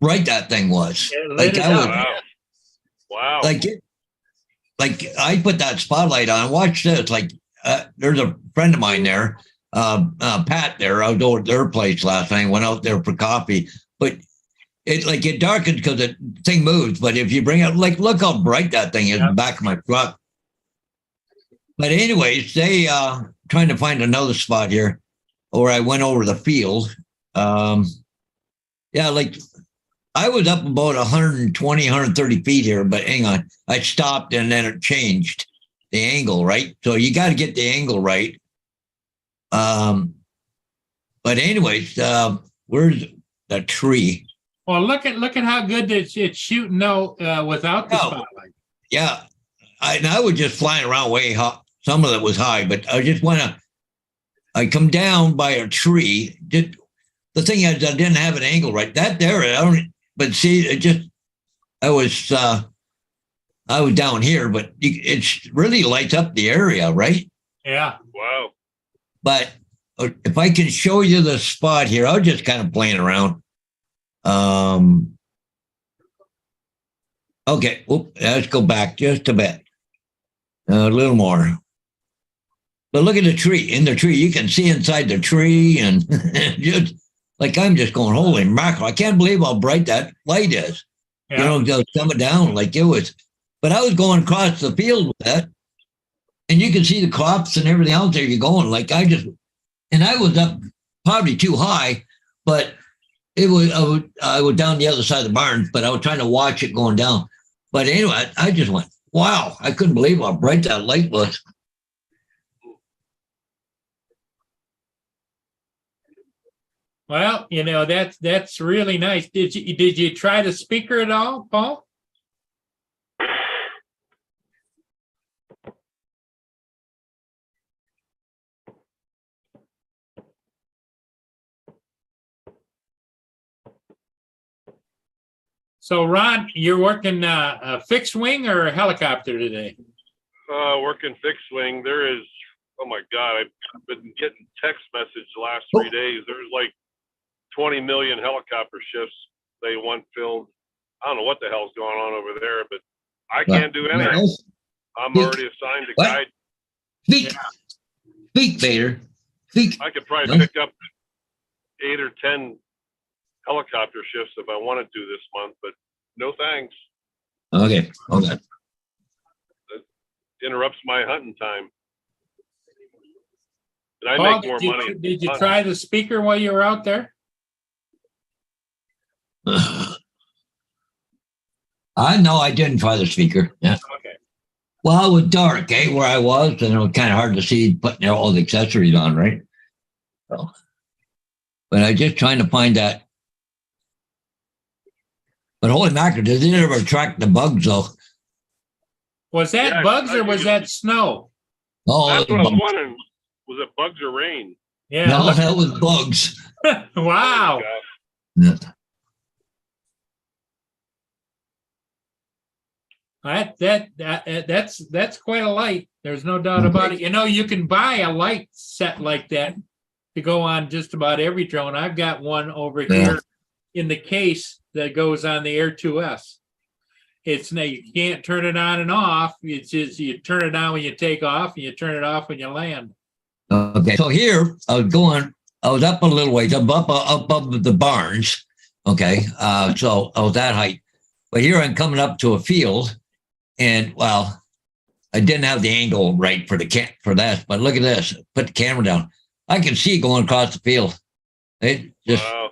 bright that thing was. Yeah, Like lit it I was, up. Wow. like I put that spotlight on. Watch this. There's a friend of mine there, Pat. There, I was over at their place last night. Went out there for coffee, but it darkens because the thing moves. But if you bring it, look how bright that thing is in the back of my truck. But anyways, they trying to find another spot here, or I went over the field. I was up about 120, 130 feet here, but hang on. I stopped and then it changed the angle, right? So you got to get the angle right. But anyways, where's the tree? Well, look at how good it's shooting without the spotlight. Yeah. I was just flying around way high. Some of it was high, but I come down by a tree. The thing is, I didn't have an angle right. That there, but see, I was down here, but it really lights up the area, right? Yeah. Wow. But if I can show you the spot here, I was just kind of playing around. Okay, let's go back just a bit. A little more. But look at the tree. In the tree, you can see inside the tree, and just like I'm just going, holy mackerel! I can't believe how bright that light is. Yeah. You know, just coming down like it was. But I was going across the field with that, and you can see the crops and everything else there. You're going like and I was up probably too high, but I was down the other side of the barn, but I was trying to watch it going down. But anyway, I just went, wow! I couldn't believe how bright that light was. Well, that's really nice. Did you try the speaker at all, Paul? So Ron, you're working a fixed wing or a helicopter today? Working fixed wing. There is, oh my God, I've been getting text message the last 3 days. There's like 20 million helicopter shifts they want filmed. I don't know what the hell's going on over there, but I can't do anything. I'm already assigned to What? guide. Speak, Vader. Speak. I could probably pick up 8 or 10 helicopter shifts if I wanted to this month, but no thanks. Okay. Hold on. Interrupts my hunting time. And I Paul, make more did money. did you try the speaker while you were out there? I know I didn't try the speaker. Yeah. Okay. Well, it was dark, where I was, and it was kind of hard to see putting all the accessories on, right? So, but I just trying to find that. But holy mackerel, did it ever attract the bugs though? Was that Yeah, bugs I or was think that snow? Oh, That's it what I was was bugs. wondering. Was it bugs or rain? Yeah. No, look- that was bugs. Wow. Oh, Yeah. That's quite a light. There's no doubt about it. You can buy a light set like that to go on just about every drone. I've got one over here in the case that goes on the Air 2S. It's now you can't turn it on and off. It's just you turn it on when you take off and you turn it off when you land. Okay. So here I was up a little ways, up above the barns. Okay. So I was that height. But here I'm coming up to a field, and well, I didn't have the angle right for that. But look at this. Put the camera down. I can see it going across the field. It just wow.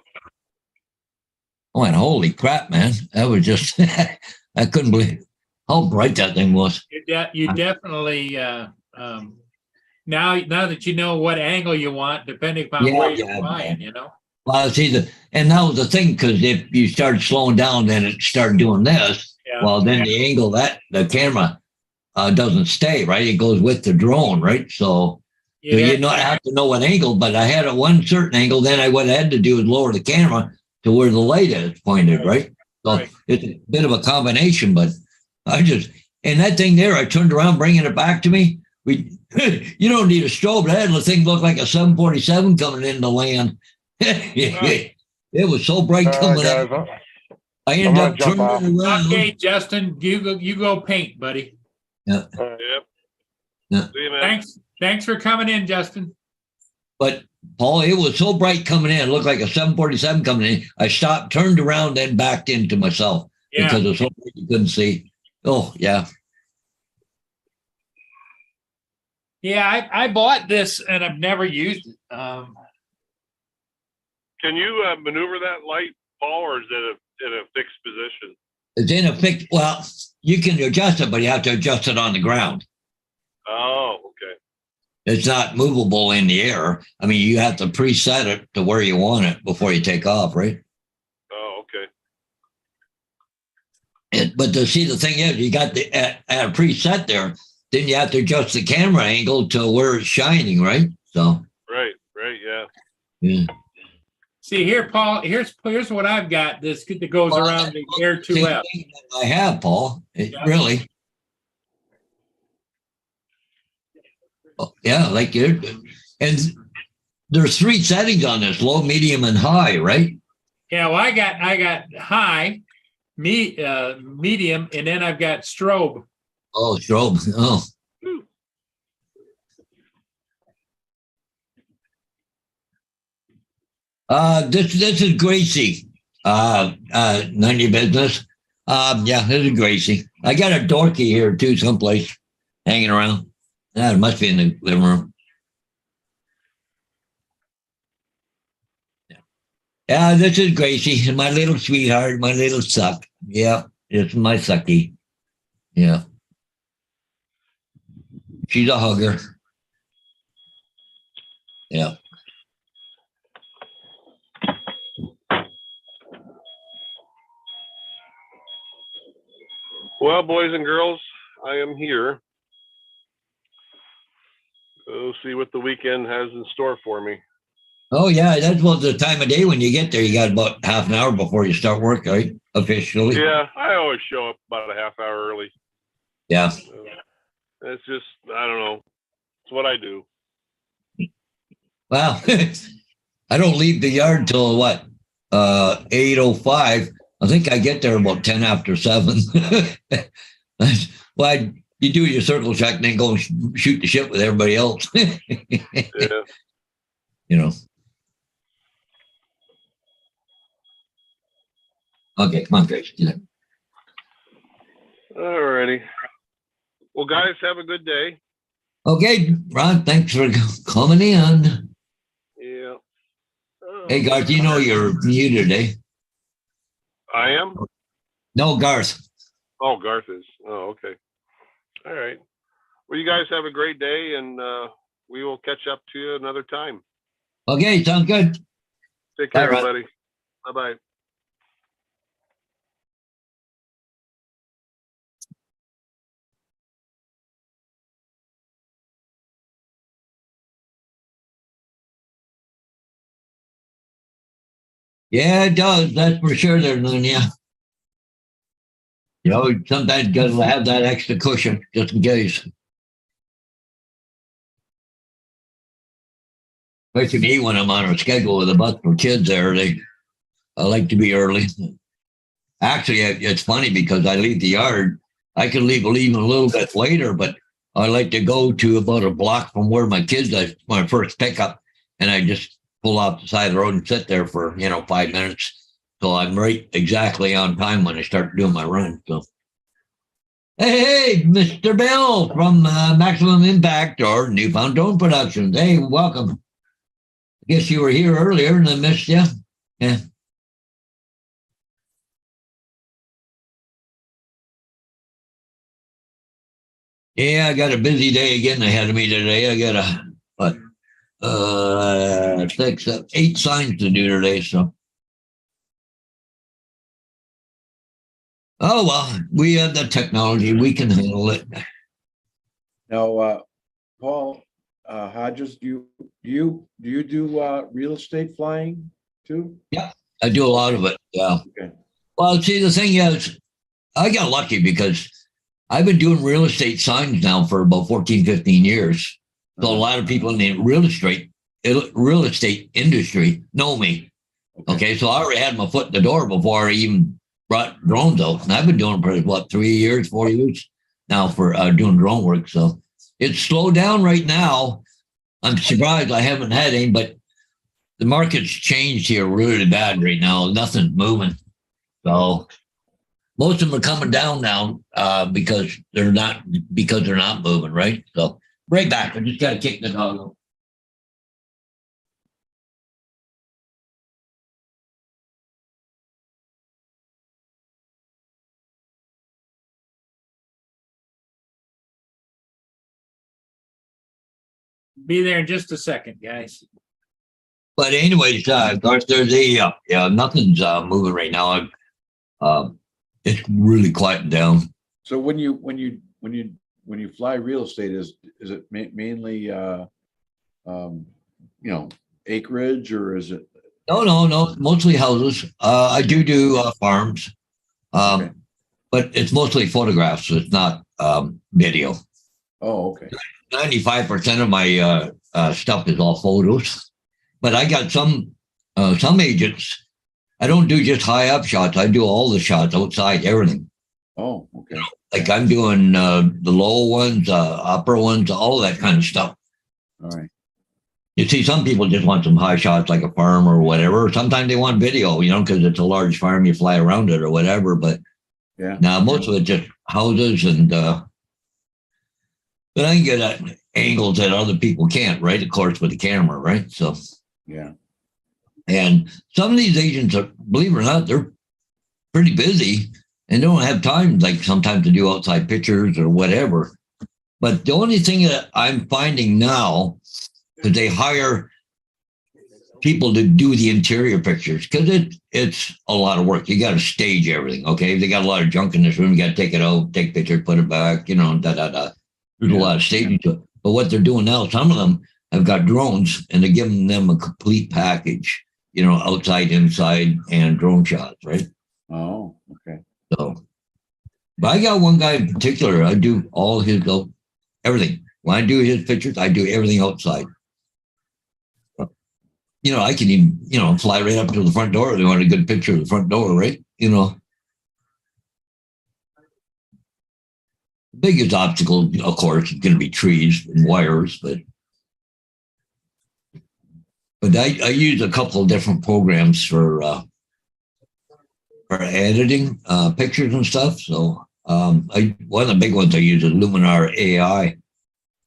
I went, holy crap, man. That was just I couldn't believe how bright that thing was. You definitely now that you know what angle you want, depending upon where you're flying, Well, see and that was the thing, because if you start slowing down, then it started doing this. Yeah. Well, then the angle that the camera doesn't stay, right? It goes with the drone, right? So you not have to know what angle, but I had a one certain angle. Then what I had to do is lower the camera to where the light is pointed, right? So it's a bit of a combination, but and that thing there, I turned around, bringing it back to me. You don't need a strobe. The thing looked like a 747 coming into land. It was so bright coming guys, in. I ended up turning around. Okay, Justin, you go paint, buddy. Yeah. Yep. Yeah. See you, man. Thanks for coming in, Justin. But Paul, it was so bright coming in. It looked like a 747 coming in. I stopped, turned around, then backed into myself because it was so bright you couldn't see. Oh, yeah. Yeah, I bought this and I've never used it. Can you maneuver that light, Paul, or is it in a fixed position? It's in a fixed, well, you can adjust it, but you have to adjust it on the ground. Oh, okay. It's not movable in the air. I mean, you have to preset it to where you want it before you take off, right? Oh, okay. But to see, the thing is, you got at a preset there, then you have to adjust the camera angle to where it's shining, right? So, Right, yeah. yeah. See here, Paul, here's what I've got. This that goes around the Air 2F. I have, Paul. Really. Oh, yeah, like it. And there's 3 settings on this: low, medium, and high, right? Yeah, well, I got high, medium, and then I've got strobe. Oh, strobe. Oh, this is Gracie. None of your business. Yeah, this is Gracie. I got a dorky here too, someplace hanging around. It must be in the living room. Yeah, this is Gracie, my little sweetheart, my little suck. Yeah, it's my sucky. Yeah. She's a hugger. Yeah. Well, boys and girls, I am here. We'll see what the weekend has in store for me. Oh, yeah, that's about the time of day when you get there. You got about half an hour before you start work, right? Officially. Yeah, I always show up about a half hour early. Yeah. It's just, I don't know. It's what I do. Well, I don't leave the yard till what? 8:05. I think I get there about 10 after 7. Well, you do your circle check and then go shoot the shit with everybody else. Yeah. You know. Okay, come on, Grace. All righty. Well, guys, have a good day. Okay, Ron, thanks for coming in. Yeah. Hey, Garth, you know you're muted, eh? I am? No, Garth. Oh, Garth is. Oh, okay. All right. Well, you guys have a great day, and we will catch up to you another time. Okay, sounds good. Take care, Bye, Ron. everybody. Bye-bye. Yeah, it does. That's for sure there, Nunya. You know, sometimes you gotta have that extra cushion just in case. Especially me when I'm on a schedule with a bus for kids there, I like to be early. Actually, it's funny because I leave the yard. I can leave even a little bit later, but I like to go to about a block from where my kids are, my first pickup, and I just pull off the side of the road and sit there for 5 minutes. So I'm right exactly on time when I start doing my run. So, hey, Mr. Bill from Maximum Impact or Newfound Drone Productions. Hey, welcome. I guess you were here earlier and I missed you. Yeah. Yeah, I got a busy day again ahead of me today. I got 8 signs to do today. So, oh well, we have the technology; we can handle it. Now, Paul Hodges, do you do real estate flying too? Yeah, I do a lot of it. Yeah. Okay. Well, see, the thing is, I got lucky because I've been doing real estate signs now for about 14, 15 years. So a lot of people in the real estate industry know me. Okay, so I already had my foot in the door before I even brought drones out. And I've been doing it for 3 years, 4 years now for doing drone work. So it's slowed down right now. I'm surprised I haven't had any, but the market's changed here really bad right now. Nothing's moving. So most of them are coming down now because they're not moving, right? So right back. I just got to kick the dog out. Be there in just a second, guys. But anyways, Garth, there's nothing's moving right now. It's really quieting down. So when you fly real estate, is it mainly acreage, or is it? No, mostly houses. I do farms, Okay. but it's mostly photographs. It's not video. Oh, okay. 95% of my stuff is all photos, but I got some agents. I don't do just high up shots. I do all the shots outside, everything. Oh, okay. Like I'm doing the low ones, upper ones, all that kind of stuff. All right. You see, some people just want some high shots like a farm or whatever. Sometimes they want video, because it's a large farm, you fly around it or whatever. But Yeah. now most of it just houses and but I can get at angles that other people can't, right? Of course, with the camera, right? So Yeah. and some of these agents are, believe it or not, they're pretty busy and don't have time like sometimes to do outside pictures or whatever. But the only thing that I'm finding now is they hire people to do the interior pictures because it's a lot of work. You got to stage everything. Okay. If they got a lot of junk in this room, you got to take it out, take pictures, put it back, There's a lot of staging to it. But what they're doing now, some of them have got drones and they're giving them a complete package, outside, inside, and drone shots, right? Oh, okay. So, but I got one guy in particular. I do all his everything. When I do his pictures, I do everything outside. I can even, fly right up to the front door if they want a good picture of the front door, right? The biggest obstacle, of course, is going to be trees and wires, but I use a couple of different programs for editing pictures and stuff. So one of the big ones I use is Luminar AI.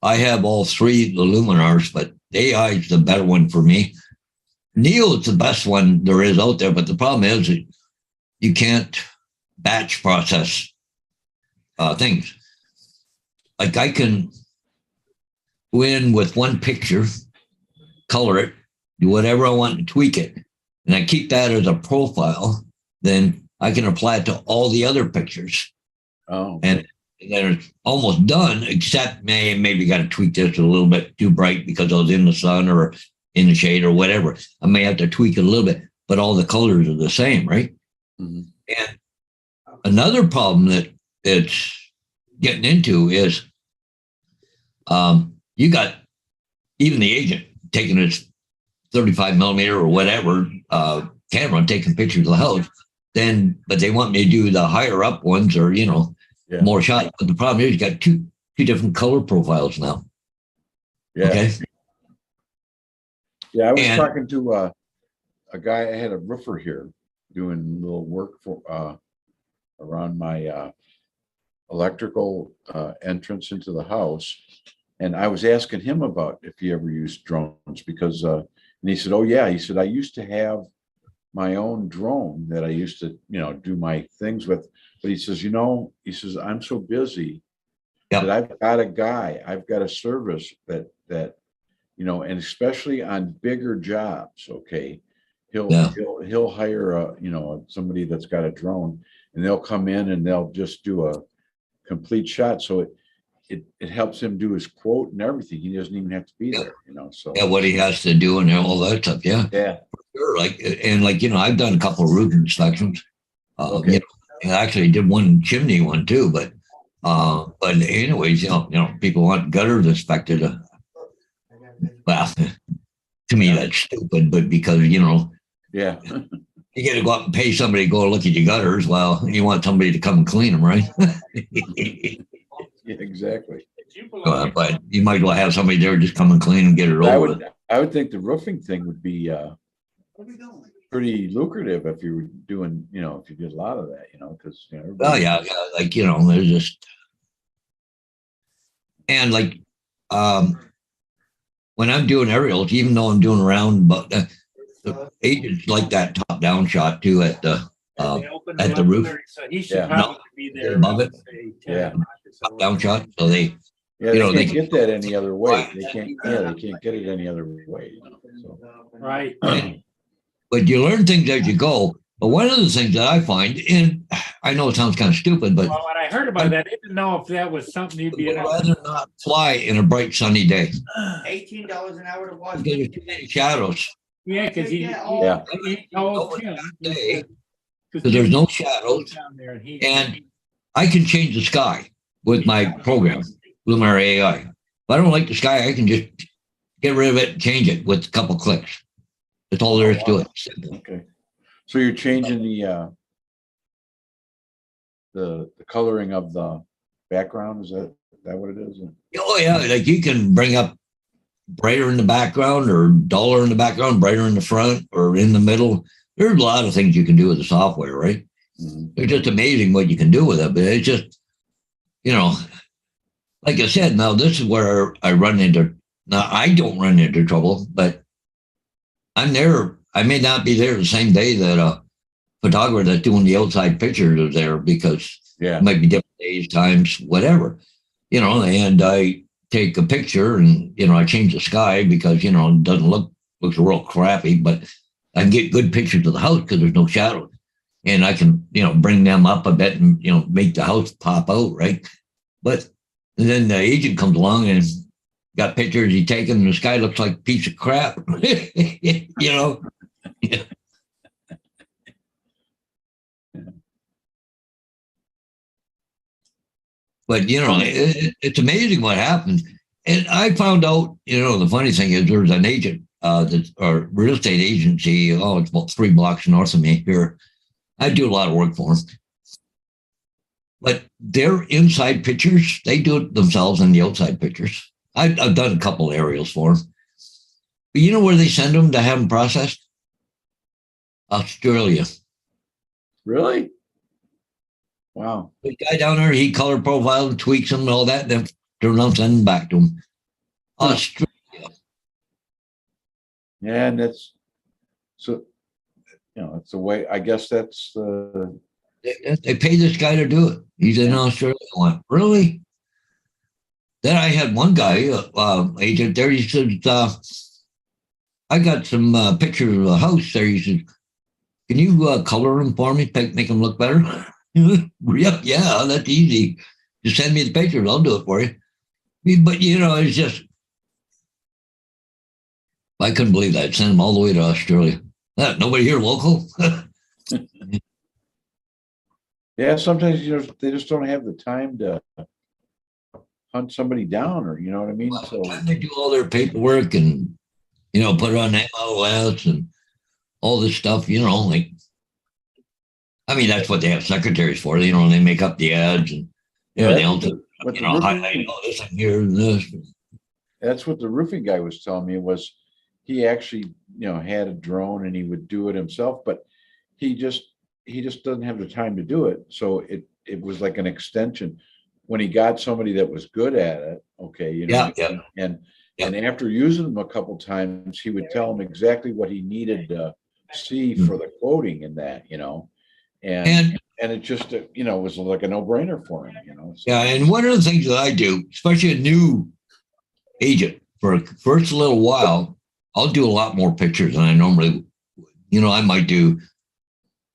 I have all three the Luminars, but AI is the better one for me. Neo is the best one there is out there, but the problem is that you can't batch process things. Like I can go in with one picture, color it, do whatever I want and tweak it, and I keep that as a profile, then I can apply it to all the other pictures. Oh, And then it's almost done, except maybe got to tweak this a little bit too bright because I was in the sun or in the shade or whatever. I may have to tweak it a little bit, but all the colors are the same, right? Mm-hmm. And another problem that it's getting into is you got even the agent taking his 35 millimeter or whatever camera and taking pictures of the house, but they want me to do the higher up ones or, more shots. But the problem is you got two different color profiles now. Yeah. Okay. Yeah, I was And- talking to a guy. I had a roofer here doing a little work for around my electrical entrance into the house, and I was asking him about if he ever used drones because, and he said, "Oh yeah," he said, "I used to have my own drone that I used to, do my things with." But he says, he says, "I'm so busy Yep. that I've got a service that and especially on bigger jobs, okay, he'll hire somebody that's got a drone and they'll come in and they'll just do a complete shot. So it helps him do his quote and everything. He doesn't even have to be there, so. Yeah, what he has to do and all that stuff. Yeah. Yeah. Sure. I've done a couple of roof inspections. Okay. And I actually did one chimney one too, but anyways, people want gutters inspected. Well, to me that's stupid, but because Yeah. you got to go out and pay somebody to go look at your gutters. Well, you want somebody to come and clean them, right? Yeah, exactly. But you might as well have somebody there just come and clean and get it over with. I would think the roofing thing would be pretty lucrative if you were doing, if you did a lot of that, because Oh yeah, there's just and when I'm doing aerials, even though I'm doing around, but the agents like that top down shot too at the roof. So he should Yeah. probably be there Above it. say 10 Yeah. Top down shot. So they Yeah, You know, they they can't get that any other way. They can't get it any other way. So. Right. but you learn things as you go. But one of the things that I find, and I know it sounds kind of stupid, but Well, when I heard about that, I didn't know if that was something you'd be I'd rather not fly in a bright sunny day $18 an hour to watch. because there's too many shadows. Yeah, because he Yeah. told Tim. Day, because there's no shadows, down there, and he and I can change the sky with my program, Luminar AI. If I don't like the sky, I can just get rid of it and change it with a couple clicks. That's all there is to it. Simple. Okay. So you're changing the coloring of the background? Is that what it is? Oh yeah, like you can bring up brighter in the background or duller in the background, brighter in the front or in the middle. There's a lot of things you can do with the software, right? Mhm. It's just amazing what you can do with it. But it's just, you know, like I said, now this is where I run into. Now I don't run into trouble, but I'm there. I may not be there the same day that a photographer that's doing the outside pictures is there because Yeah. it might be different days, times, whatever, you know, and I take a picture and, you know, I change the sky because, you know, it doesn't looks real crappy, but I can get good pictures of the house because there's no shadows. And I can, you know, bring them up a bit and, you know, make the house pop out, right? But then the agent comes along and got pictures he taken and the sky looks like a piece of crap, you know? But, you know, it's amazing what happens. And I found out, you know, the funny thing is there's an agent, or real estate agency, it's about 3 blocks north of me here. I do a lot of work for them. But their inside pictures, they do it themselves in the outside pictures. I've done a couple aerials for them. But you know where they send them to have them processed? Australia. Really? Wow. The guy down there, he color profile and tweaks them and all that, and then turn around and send them back to him. Australia. Yeah, and that's so, you know, it's the way, I guess that's the, They pay this guy to do it. He's in Australia. I went, really? Then I had one guy, agent there. He said, I got some pictures of a house there. He said, can you color them for me, make them look better? Yep, yeah, that's easy. Just send me the pictures. I'll do it for you. But, you know, it's just, I couldn't believe that. Send them all the way to Australia. Nobody here local? yeah, sometimes, you know, they just don't have the time to hunt somebody down, or, you know what I mean? So They do all their paperwork and, you know, put it on MLS and all this stuff, you know, like, I mean, that's what they have secretaries for, you know, they make up the ads and everything else, what you the know, roofing- highlight all this and here and this. that's what the roofing guy was telling me, was he actually, you know, had a drone and he would do it himself, but he just doesn't have the time to do it. So it was like an extension. When he got somebody that was good at it, okay, you know, Yeah. and after using them a couple times, he would tell him exactly what he needed to see for the quoting and that, you know, and it just, you know, was like a no-brainer for him, you know. So, Yeah, and one of the things that I do, especially a new agent, for a first little while, I'll do a lot more pictures than I normally would. You know, I might do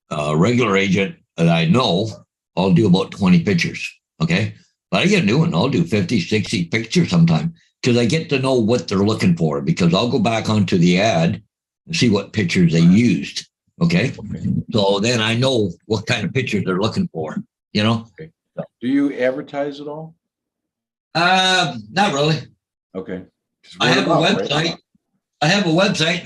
a regular agent that I know, I'll do about 20 pictures, okay? But I get a new one, I'll do 50, 60 pictures sometime because I get to know what they're looking for, because I'll go back onto the ad and see what pictures they used, okay? So then I know what kind of pictures they're looking for, you know? do you advertise at all? Not really. Okay. I have a Word of mouth, website. right? I have a website.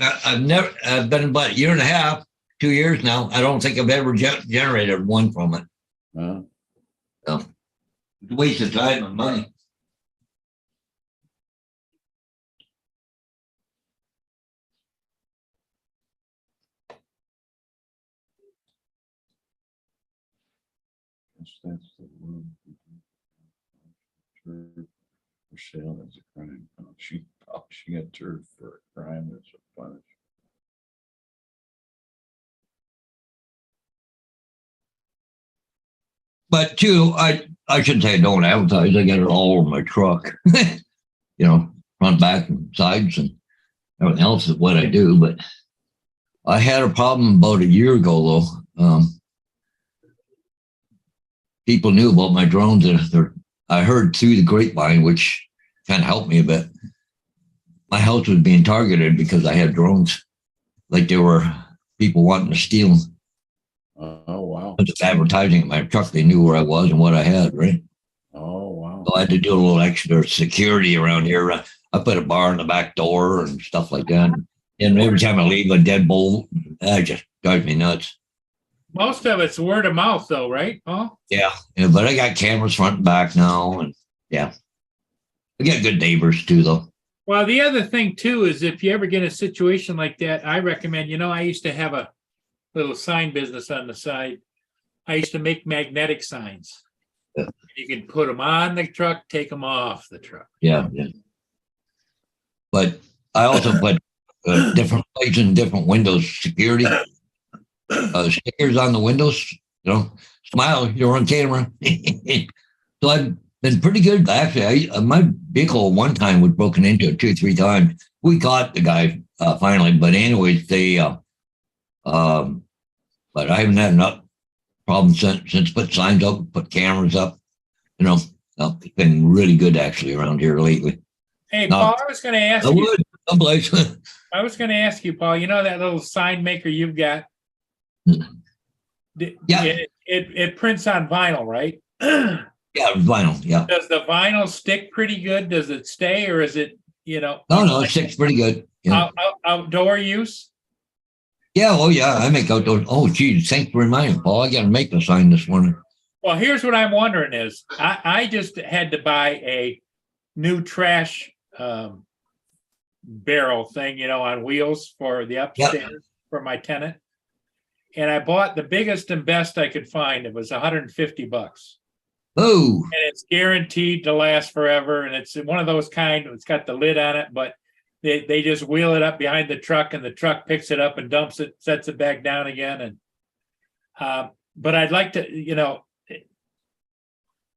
I've been about a year and a half, 2 years now. I don't think I've ever generated one from it. Uh, It's a waste of time and money. that's the word. For sale as a crime. Oh, she got turned for a crime that's a punish. But two, I should say I don't advertise. I got it all over my truck. You know, front, back, and sides, and everything else is what I do. But I had a problem about a year ago, though. People knew about my drones, and I heard through the grapevine, which kind of helped me a bit. My house was being targeted because I had drones. Like there were people wanting to steal them. Oh, wow. Just advertising in my truck. They knew where I was and what I had, right? Oh, wow. So I had to do a little extra security around here. I put a bar in the back door and stuff like that. And every time I leave a deadbolt, I just drives me nuts. Most of it's word of mouth though, right, Paul? Yeah, but I got cameras front and back now, and yeah, I got good neighbors too, though. Well, the other thing too is if you ever get a situation like that, I recommend, I used to have a little sign business on the side. I used to make magnetic signs. Yeah. You can put them on the truck, take them off the truck. Yeah, yeah. But I also put different plates in different windows, security stickers on the windows. Smile, you're on camera. So I've been pretty good. Actually, my vehicle one time was broken into 2 or 3 times. We caught the guy finally, but anyways, but I haven't had enough problems since put signs up, put cameras up. It's been really good actually around here lately. Hey, No. Paul, I was gonna ask I you, would someplace. Paul, that little sign maker you've got? Yeah. It prints on vinyl, right? Yeah, vinyl. Yeah. Does the vinyl stick pretty good? Does it stay or is it, No, it sticks pretty good. Yeah. outdoor use? Yeah. Oh, yeah. I make outdoors. Oh, geez. Thanks for reminding me, Paul. I got to make the sign this morning. Well, here's what I'm wondering is, I just had to buy a new trash barrel thing, on wheels for the upstairs for my tenant. And I bought the biggest and best I could find. It was $150. Oh, And it's guaranteed to last forever. And it's one of those it's got the lid on it, but they just wheel it up behind the truck and the truck picks it up and dumps it, sets it back down again. And, but I'd like to,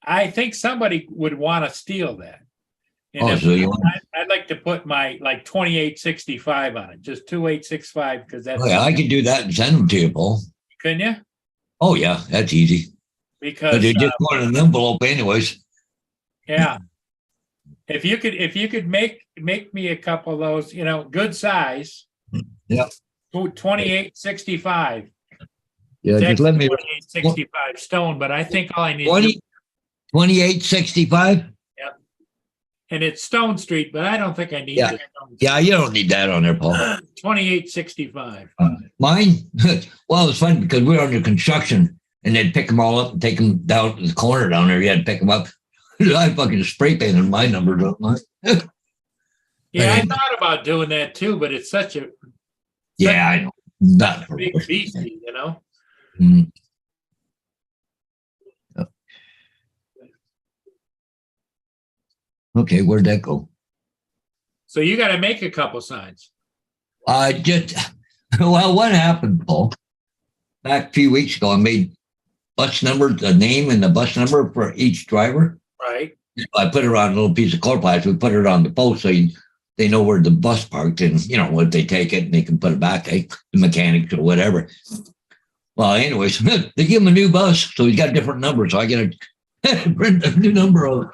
I think somebody would want to steal that. And so you want? I'd like to put my 2865 on it, just 2865, because that's, Oh, yeah, I could do that and send them to you, Paul. couldn't you? Oh, yeah, that's easy. Because But they just want an envelope anyways. yeah, if you could make me a couple of those, good size. Yeah. 2865. Yeah, just let me. 2865 stone, but I think all I need. 2865? And it's Stone Street, but I don't think I need. Yeah. the Stone Yeah, you don't need that on there, Paul. 2865. Mine? Well, it's fun because we're under construction and they'd pick them all up and take them down to the corner down there. You had to pick them up. I fucking spray painted my numbers on mine. Yeah, I thought about doing that too, but it's such a Yeah, I know. Not for big beastie, Mm. Okay, where'd that go? So you got to make a couple signs. Well, what happened, Paul? Back a few weeks ago, I made bus numbers, the name and the bus number for each driver. Right. I put it on a little piece of chloroplast. We put it on the post so they know where the bus parked, and what they take it and they can put it back, the mechanics or whatever. Well, anyways, they give him a new bus, so he's got different numbers. So I got to print a new number of.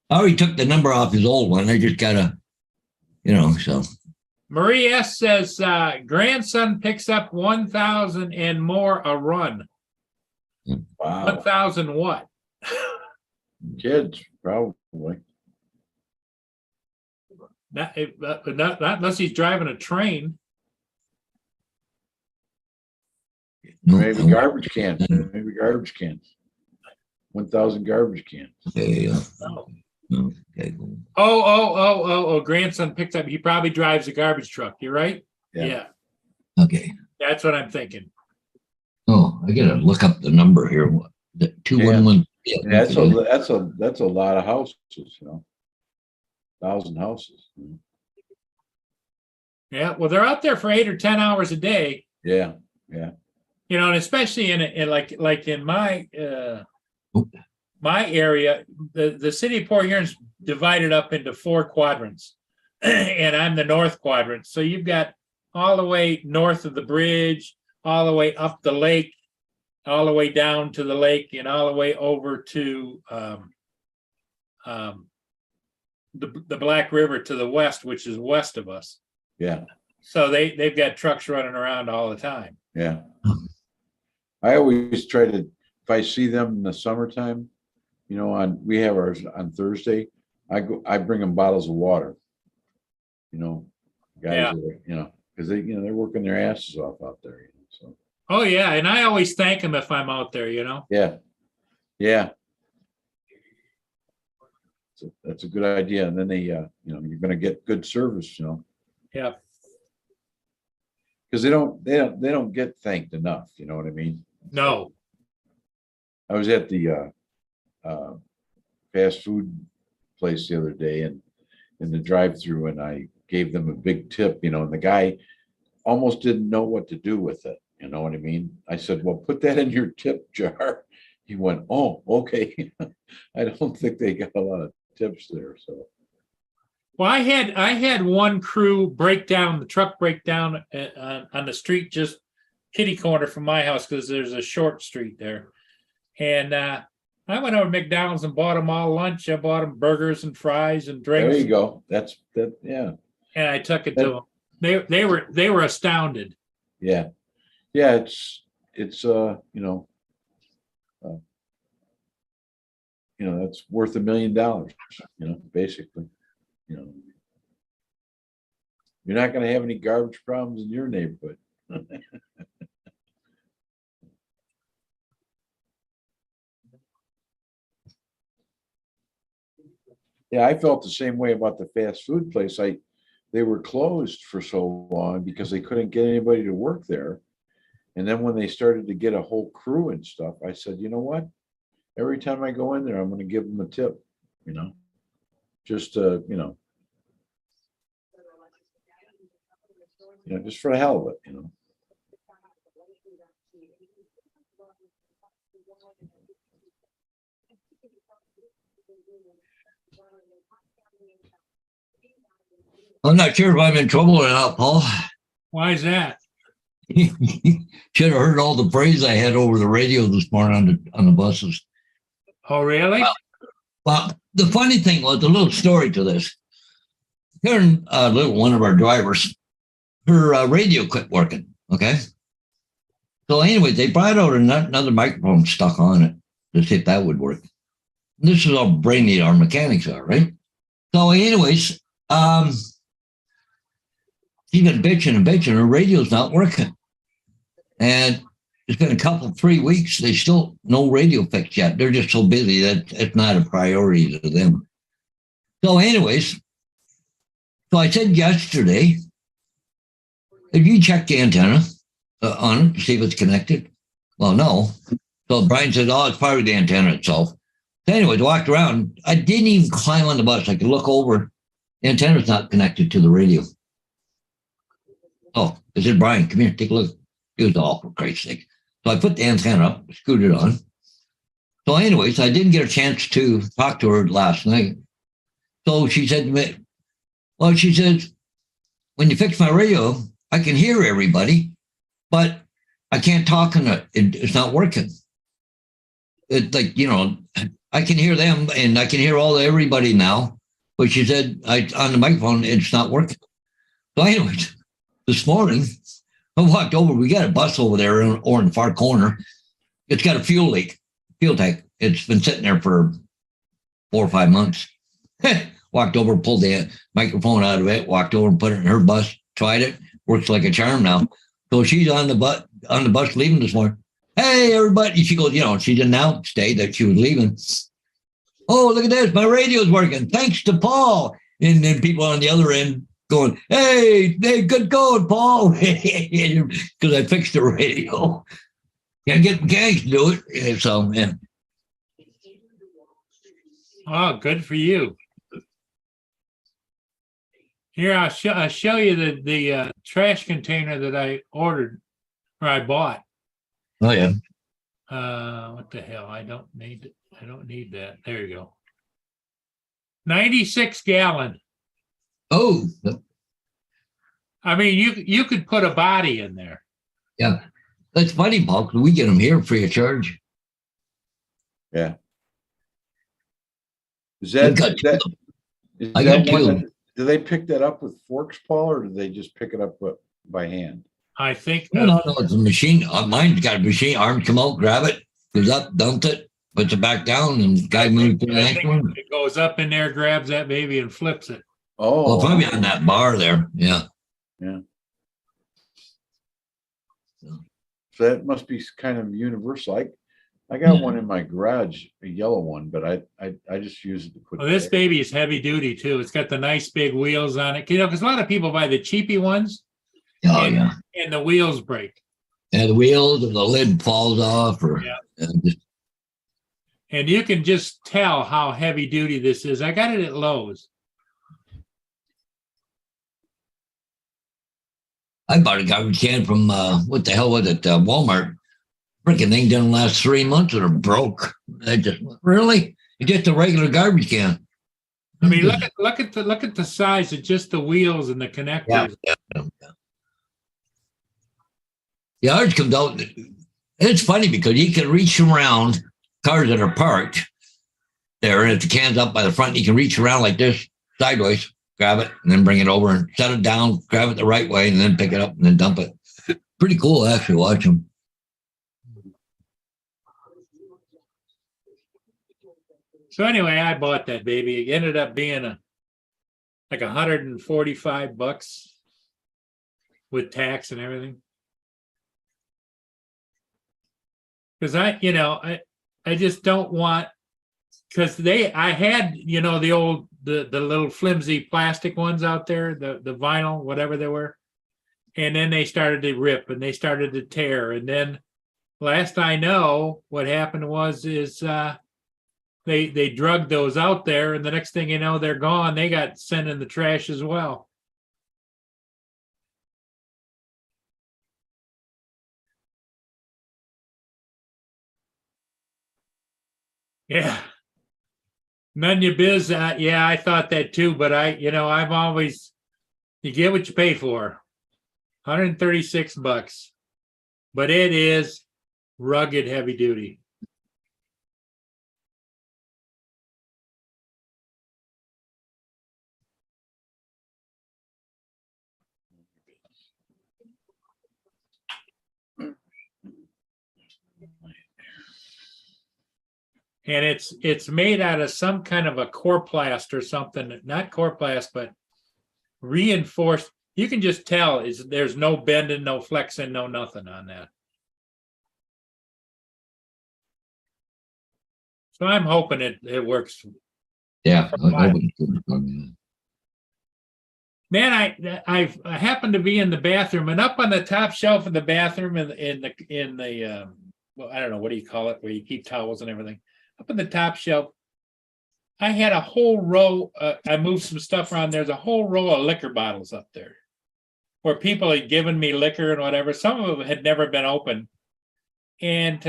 I already took the number off his old one. I just gotta, so. Marie S says grandson picks up 1,000 and more a run. Wow. 1,000 what? Kids, probably. Not unless he's driving a train. Maybe garbage cans. Maybe garbage cans. 1,000 garbage cans. Okay, No. okay. Oh, grandson picks up. He probably drives a garbage truck. You're right. Yeah. Okay. That's what I'm thinking. Oh, I gotta look up the number here. What, the 211. Yeah, that's a lot of houses, 1,000 houses. Yeah. Well, they're out there for 8 or 10 hours a day. Yeah. And especially in like in my my area, the city of Port Huron's divided up into 4 quadrants, and I'm the north quadrant. So you've got all the way north of the bridge, all the way up the lake, all the way down to the lake, and all the way over to the Black River to the west, which is west of us. Yeah. So they've got trucks running around all the time. Yeah. I always try to, if I see them in the summertime, we have ours on Thursday, I bring them bottles of water. Guys, Yeah. because they're working their asses off out there. So, Oh, yeah, and I always thank them if I'm out there, yeah. Yeah. So that's a good idea. And then they, you're gonna get good service, Yeah. because they don't get thanked enough, you know what I mean? No, I was at the fast food place the other day and in the drive-through, and I gave them a big tip, and the guy almost didn't know what to do with it. You know what I mean? I said, well, put that in your tip jar. He went, oh, okay. I don't think they got a lot of tips there. So, well, I had one crew the truck break down on the street just kitty corner from my house because there's a short street there. And I went over to McDonald's and bought them all lunch. I bought them burgers and fries and drinks. there you go. That's that. Yeah. And I took it to them. They were astounded. Yeah. Yeah. It's that's worth $1 million, basically, you're not going to have any garbage problems in your neighborhood. Yeah, I felt the same way about the fast food place. They were closed for so long because they couldn't get anybody to work there. And then when they started to get a whole crew and stuff, I said, you know what? Every time I go in there, I'm going to give them a tip, just just for the hell of it, I'm not sure if I'm in trouble or not, Paul. Why is that? Should have heard all the praise I had over the radio this morning on the buses. Oh, really? Well, the funny thing was a little story to this. Karen, one of our drivers, her radio quit working. Okay. So anyway, they brought out another microphone stuck on it to see if that would work. This is how brainy our mechanics are, right? So anyways, she's been bitching and bitching. Her radio's not working. And it's been 3 weeks. They still no radio fix yet. They're just so busy that it's not a priority to them. So anyways, so I said yesterday, if you check the antenna on it to see if it's connected, well, no. So Brian said, oh, it's probably the antenna itself. So anyways, I walked around. I didn't even climb on the bus. I could look over. The antenna's not connected to the radio. Oh, I said, Brian, come here, take a look. It was all for Christ's sake. So I put the antenna up, screwed it on. So anyways, I didn't get a chance to talk to her last night. So she said to me, well, she says, when you fix my radio, I can hear everybody, but I can't talk on it. It's not working. It's like, I can hear them and I can hear everybody now. But she said, on the microphone, it's not working. So anyways, this morning, I walked over. We got a bus over there in the far corner. It's got a fuel tank. It's been sitting there for 4 or 5 months. Walked over, pulled the microphone out of it, walked over and put it in her bus, tried it. Works like a charm now. So she's on the bus leaving this morning. Hey, everybody. She goes, she didn't announced today that she was leaving. Oh, look at this. My radio's working. Thanks to Paul. And then people on the other end going, hey, good going, Paul. Because I fixed the radio. Can't get mechanics to do it. So, yeah. Oh, good for you. Here, I'll show you the trash container that I ordered or I bought. Oh, yeah. What the hell? I don't need that. There you go. 96 gallon. Oh, I mean, you could put a body in there. yeah. That's funny, Paul, because we get them here free of charge. Yeah. Is I that, got is two of that, them. is I that got one two. that- do they pick that up with forks, Paul, or do they just pick it up by hand? I think. No, it's a machine. Mine's got a machine. Arms come out, grab it, goes up, dumps it, puts it back down, and the guy moves to the I next think one. it goes up in there, grabs that baby, and flips it. Oh, Well, probably on that bar there. Yeah. Yeah. So that must be kind of universal. I got one in my garage, a yellow one, but I just use it to put. Well, this baby is heavy duty too. It's got the nice big wheels on it. You know, because a lot of people buy the cheapy ones Oh, yeah. and the wheels break. And the wheels and the lid falls off or just, And you can just tell how heavy duty this is. I got it at Lowe's. I bought a garbage can from, what the hell was it? Walmart. Freaking thing didn't last 3 months and it broke. I just, really? It's just a regular garbage can. I mean, look at the size of just the wheels and the connectors. Yeah, ours comes out. It's funny because you can reach around cars that are parked there, and if the can's up by the front, you can reach around like this sideways, grab it, and then bring it over and set it down, grab it the right way, and then pick it up and then dump it. Pretty cool, actually, watch them. So anyway, I bought that baby. It ended up being like $145 with tax and everything. Because I just don't want, because I had, the little flimsy plastic ones out there, the vinyl, whatever they were. And then they started to rip and they started to tear. And then last I know, what happened is they drugged those out there, and the next thing you know, they're gone. They got sent in the trash as well. Yeah. None of your biz. Yeah, I thought that too, but I've always, you get what you pay for. $136, but it is rugged heavy duty. And it's made out of some kind of a Coroplast or something, not Coroplast, but reinforced. You can just tell there's no bending, no flexing, no nothing on that. So I'm hoping it works. Yeah. Man, I happened to be in the bathroom, and up on the top shelf of the bathroom in the well, I don't know, what do you call it, where you keep towels and everything. Up on the top shelf, I had a whole row. I moved some stuff around. There's a whole row of liquor bottles up there, where people had given me liquor and whatever. Some of them had never been opened, and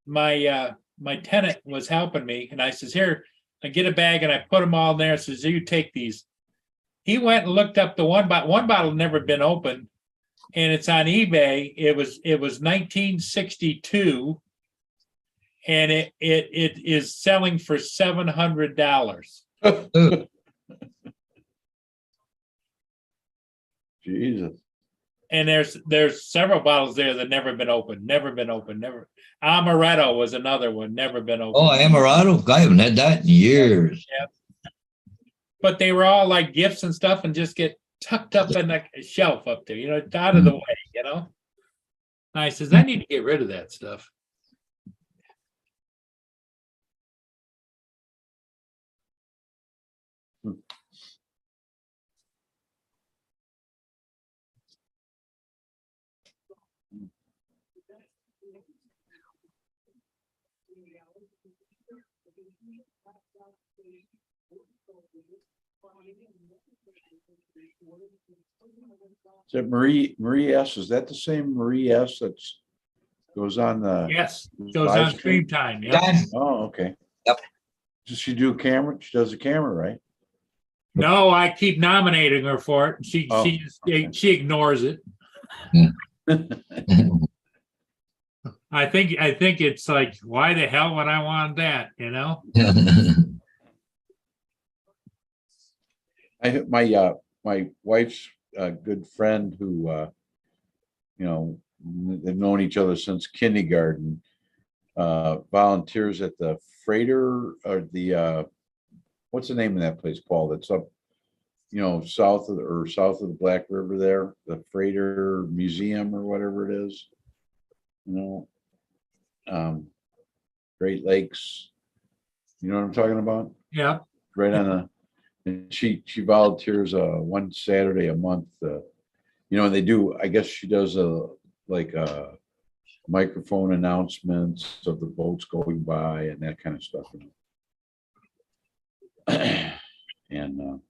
my tenant was helping me, and I says, "Here, I get a bag," and I put them all in there. Says, "You take these." He went and looked up the one bottle never been opened, and it's on eBay. It was 1962, and it is selling for $700. Jesus. And there's several bottles there that never been opened. Amaretto was another one, never been opened. Oh, Amaretto? I haven't had that in years. Yeah. But they were all like gifts and stuff, and just get tucked up in the shelf up there, it's out of the way, And I says, I need to get rid of that stuff. Is it Marie S? Is that the same Marie S that's goes on the? Yes, goes on live Stream Time. Yep. Done. Oh, okay. Yep. Does she do camera? She does a camera, right? No, I keep nominating her for it. She Oh. she ignores it. I think it's like, why the hell would I want that? My wife's good friend who they've known each other since kindergarten. Volunteers at the Freighter or the what's the name of that place, Paul? That's up, south of the Black River there, the Freighter Museum or whatever it is. you know, Great Lakes. You know what I'm talking about? Yeah, Right on the, and she volunteers one Saturday a month. You know, and they do, I guess she does like microphone announcements of the boats going by and that kind of stuff. You know? And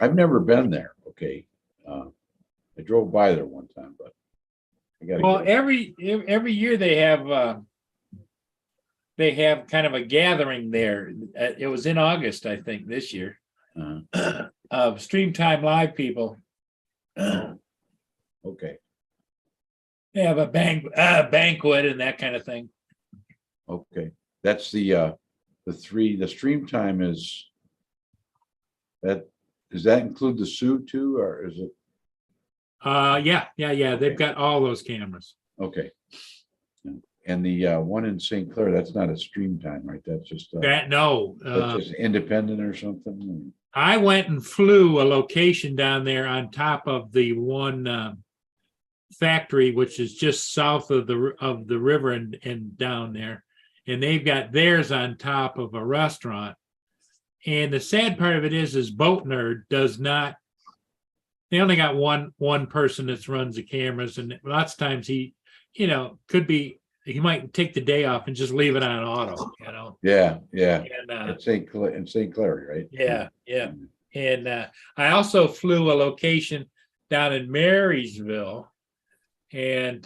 I've never been there. Okay. I drove by there one time, but I gotta well, get every year they have kind of a gathering there. It was in August, I think, this year, of Stream Time Live people. okay. They have a banquet and that kind of thing. Okay. That's the stream time is that, does that include the Sioux too, or is it? Yeah. They've got all those cameras. Okay. And the one in St. Clair, that's not a stream time, right? That's just That no, that's just independent or something. I went and flew a location down there on top of the one factory, which is just south of the river and down there, and they've got theirs on top of a restaurant. And the sad part of it is Boat Nerd does not. They only got one person that runs the cameras, and lots of times he, could be. He might take the day off and just leave it on auto, Yeah. And In St. Clair, right? yeah. And I also flew a location down in Marysville and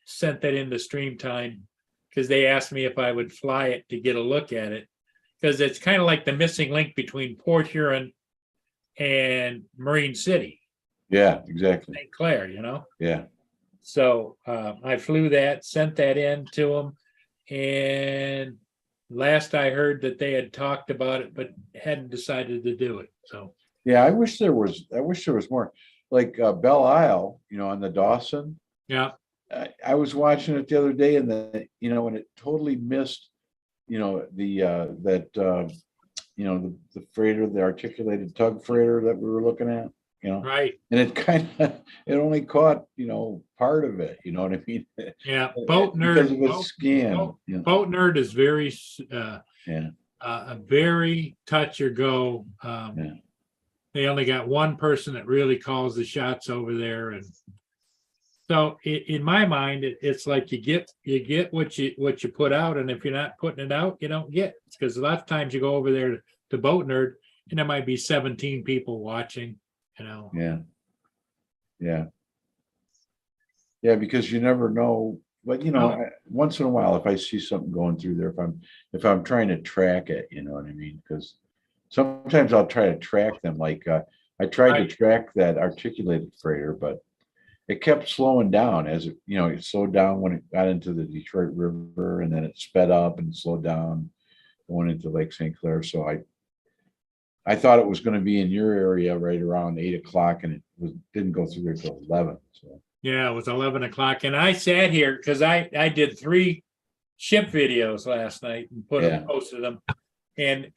sent that into Stream Time because they asked me if I would fly it to get a look at it, because it's kind of like the missing link between Port Huron and Marine City, Yeah, exactly. St. Clair, Yeah. So I flew that, sent that in to them, and last I heard that they had talked about it, but hadn't decided to do it. So Yeah, I wish there was more, like Belle Isle, on the Dawson. yeah, I was watching it the other day and and it totally missed, the freighter, the articulated tug freighter that we were looking at, right, and it only caught, part of it, you know what I mean? yeah. Boat Because Nerd, of its scan. Boat Nerd is very Yeah. a very touch or go. Yeah. They only got one person that really calls the shots over there, and so in my mind, it's like you get what you put out, and if you're not putting it out, you don't get. Because a lot of times you go over there to Boat Nerd, and there might be 17 people watching. Yeah, because you never know, but once in a while, if I see something going through there, if I'm trying to track it, you know what I mean? Because sometimes I'll try to track them, like I tried to track that articulated freighter, but it kept slowing down as it slowed down when it got into the Detroit River, and then it sped up and slowed down going into Lake St. Clair. So I thought it was going to be in your area right around 8 o'clock, and didn't go through there till 11. So Yeah, it was 11 o'clock, and I sat here because I did 3 ship videos last night and posted them, and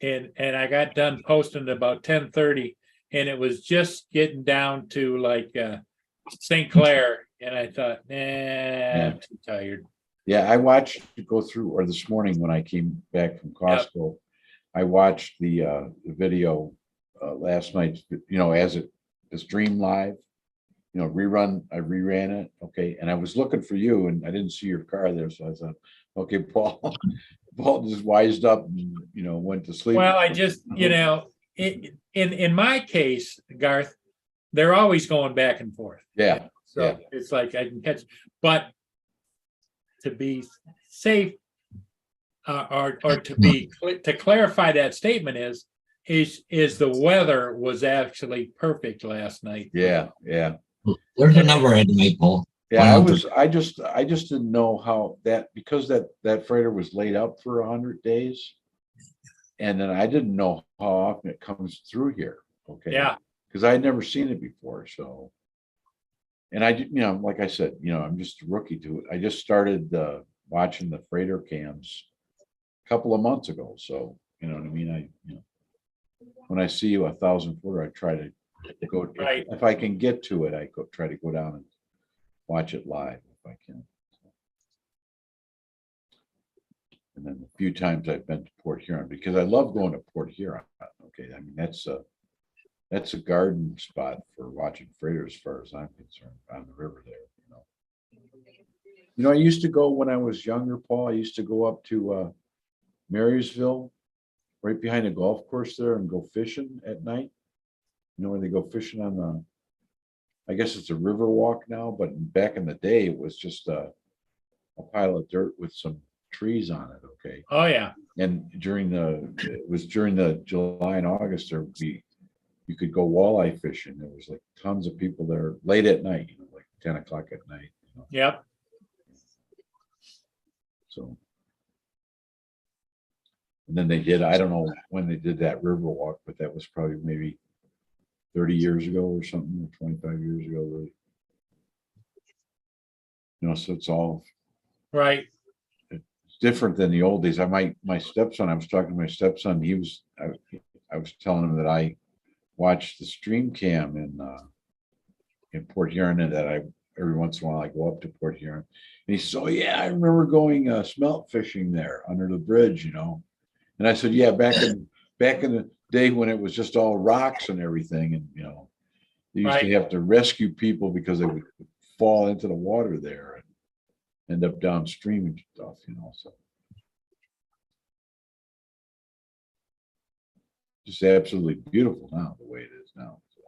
I got done posting at about 10:30, and it was just getting down to like St. Clair, and I thought, I'm too tired. Yeah, I watched it go through, or this morning when I came back from Costco, I watched the video last night, as it streamed live, rerun. I reran it. Okay. And I was looking for you and I didn't see your car there. So I thought, okay, Paul just wised up and, went to sleep. Well, I just, in my case, Garth, they're always going back and forth. Yeah. So it's like I can catch, but to be safe, or to clarify that statement is the weather was actually perfect last night. Yeah. There's a number in the Paul. Yeah, I just didn't know how that, because that freighter was laid up for 100 days. And then I didn't know how often it comes through here. Okay. Yeah. Because I had never seen it before. So, and like I said, I'm just a rookie to it. I just started watching the freighter cams a couple of months ago. So, you know what I mean? When I see 1,000 footer, I try to go, Right. if I can get to it, try to go down and watch it live if I can. And then a few times I've been to Port Huron because I love going to Port Huron. Okay, I mean, that's a garden spot for watching freighters as far as I'm concerned on the river there, you know. You know, I used to go when I was younger, Paul, I used to go up to Marysville, right behind the golf course there and go fishing at night. You know, where they go fishing on I guess it's a river walk now, but back in the day, it was just a pile of dirt with some trees on it, okay? Oh, yeah. And it was during the July and August, you could go walleye fishing. There was like tons of people there late at night, you know, like 10 o'clock at night, you know, Yep. so. And then I don't know when they did that river walk, but that was probably maybe 30 years ago or something, or 25 years ago, really. You know, so it's all Right. different than the old days. My stepson, I was talking to my stepson, I was telling him that I watched the stream cam in Port Huron, and that every once in a while I go up to Port Huron. And he said, "Oh yeah, I remember going smelt fishing there under the bridge, you know." And I said, "Yeah, back in the day when it was just all rocks and everything, and you know, they used to Right. have to rescue people because they would fall into the water there and end up downstream and stuff, you know, so. Just absolutely beautiful now, the way it is now. So.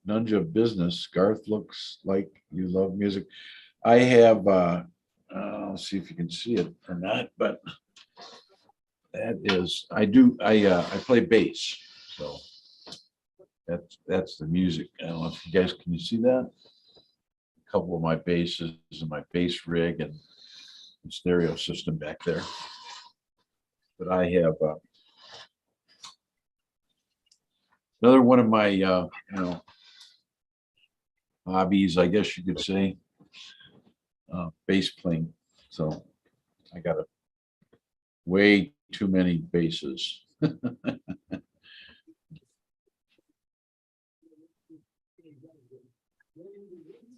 Nunja business. Garth, looks like you love music. I have, I'll see if you can see it or not, but that is, I play bass, so that's the music. I don't know if you guys, can you see that? A couple of my basses and my bass rig and stereo system back there. But I have another one of my you know, hobbies, I guess you could say, bass playing. So I got way too many basses.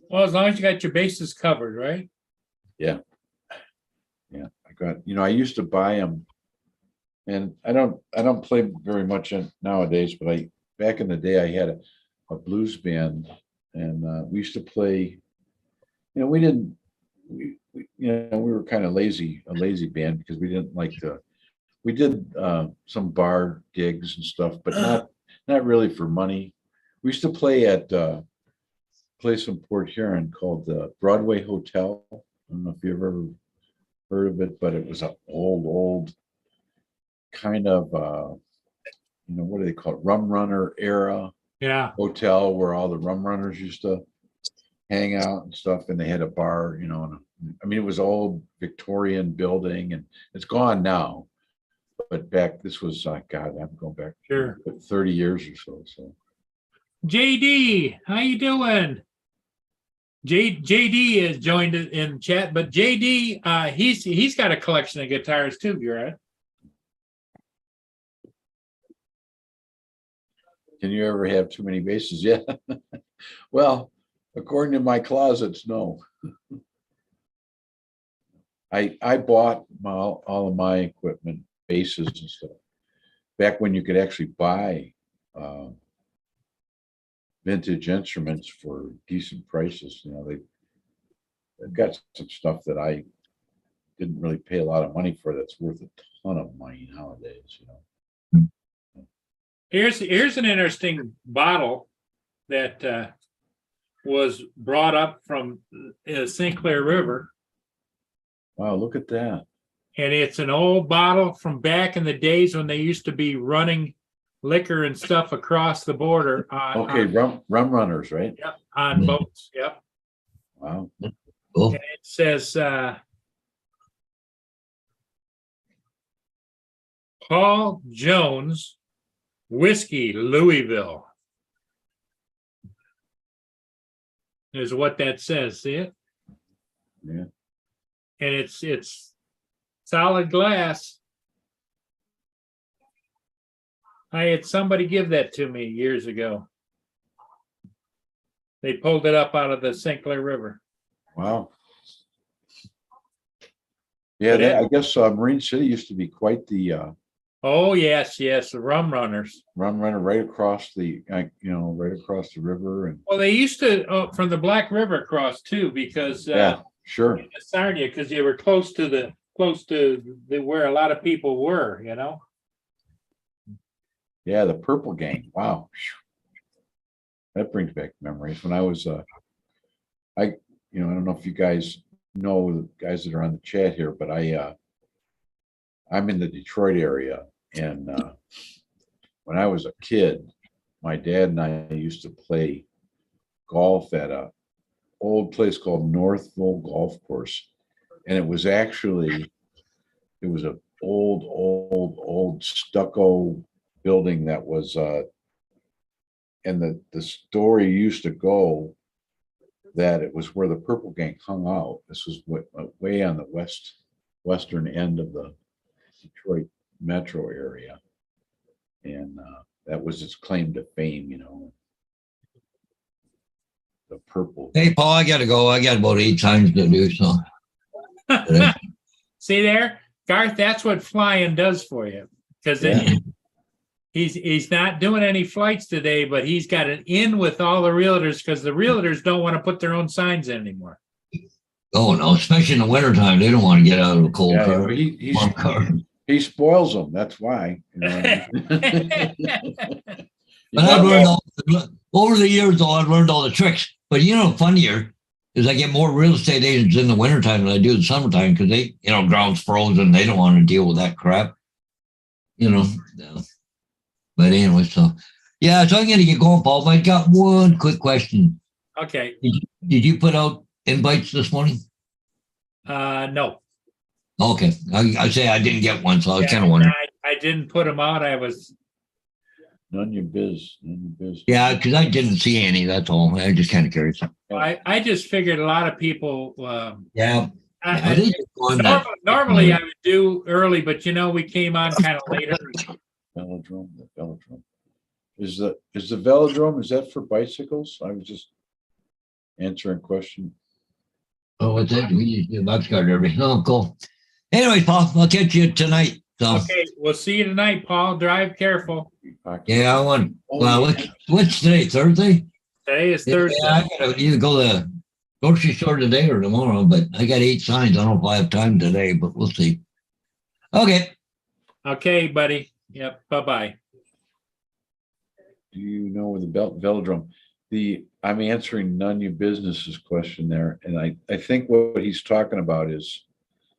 Well, as long as you got your bases covered, right? Yeah, I got, you know, I used to buy them, and I don't play very much nowadays, but back in the day I had a blues band, and we used to play, you know, we were kind of a lazy band because we didn't like we did some bar gigs and stuff, but not really for money. We used to play at place in Port Huron called the Broadway Hotel. I don't know if you've ever heard of it, but it was an old kind of you know, what do they call it, rum runner era Yeah. hotel where all the rum runners used to hang out and stuff, and they had a bar, you know, and I mean, it was old Victorian building, and it's gone now, but this was God, I'm going back Sure. 30 years or so. JD, how you doing? JD is joined in chat, but JD, he's got a collection of guitars too, you're right. Can you ever have too many basses? Yeah. Well, according to my closets, no. I bought all of my equipment, basses and stuff, back when you could actually buy vintage instruments for decent prices. You know, they've got some stuff that I didn't really pay a lot of money for that's worth a ton of money nowadays, you know. Here's an interesting bottle that was brought up from St. Clair River. Wow, look at that. And it's an old bottle from back in the days when they used to be running liquor and stuff across the border. Okay, rum runners, right? Yep, on boats. Yep. Wow. Cool. And it says Paul Jones Whiskey Louisville is what that says. See it? Yeah. And it's solid glass. I had somebody give that to me years ago. They pulled it up out of the St. Clair River. Wow. Yeah, But I guess Marine City used to be quite the Oh, yes, the rum runners. rum runner right across the, right across the river and, Well, they used to, from the Black River across too, because yeah, sure. Sarnia, because they were close to where a lot of people were, you know? Yeah, the Purple Gang. Wow. That brings back memories when I was, I don't know if you guys know the guys that are on the chat here, but I'm in the Detroit area. And when I was a kid, my dad and I used to play golf at a old place called Northville Golf Course. And it was a old stucco building that was, and the story used to go that it was where the Purple Gang hung out. This was way on the western end of the Detroit metro area. And that was its claim to fame, the purple. Hey, Paul, I gotta go. I got about 8 times to do, so. See there, Garth, that's what flying does for you. Because Yeah. he's not doing any flights today, but he's got an in with all the realtors because the realtors don't want to put their own signs in anymore. Oh, no, especially in the wintertime. They don't want to get out of a cold Yeah, car. but Warm car. he spoils them. That's why. But I've learned over the years, though, I've learned all the tricks. But funnier is I get more real estate agents in the wintertime than I do in the summertime because they, ground's frozen. They don't want to deal with that crap. Yeah. But anyway, so yeah, so I'm going to get going, Paul. But I got one quick question. Okay. Did you put out invites this morning? No. Okay. I say I didn't get one, so I was kind of wondering. I didn't put them out. None your biz. Yeah, because I didn't see any. That's all. I just kind of curious. I just figured a lot of people. Yeah. I think normally I would do early, but we came on kind of later. Velodrome, the velodrome. Is the velodrome, is that for bicycles? I was just answering a question. Oh, what's that? We used to do box car derby. Oh, cool. Anyway, Paul, I'll catch you tonight. So. Okay, we'll see you tonight, Paul. Drive careful. Yeah, I want. Well, what's today? Thursday? Today is Thursday. Yeah, I gotta either go to the grocery store today or tomorrow, but I got 8 signs. I don't know if I have time today, but we'll see. Okay. Okay, buddy. Yep. Bye-bye. Do you know where the velodrome? I'm answering none of your business's question there, and I think what he's talking about is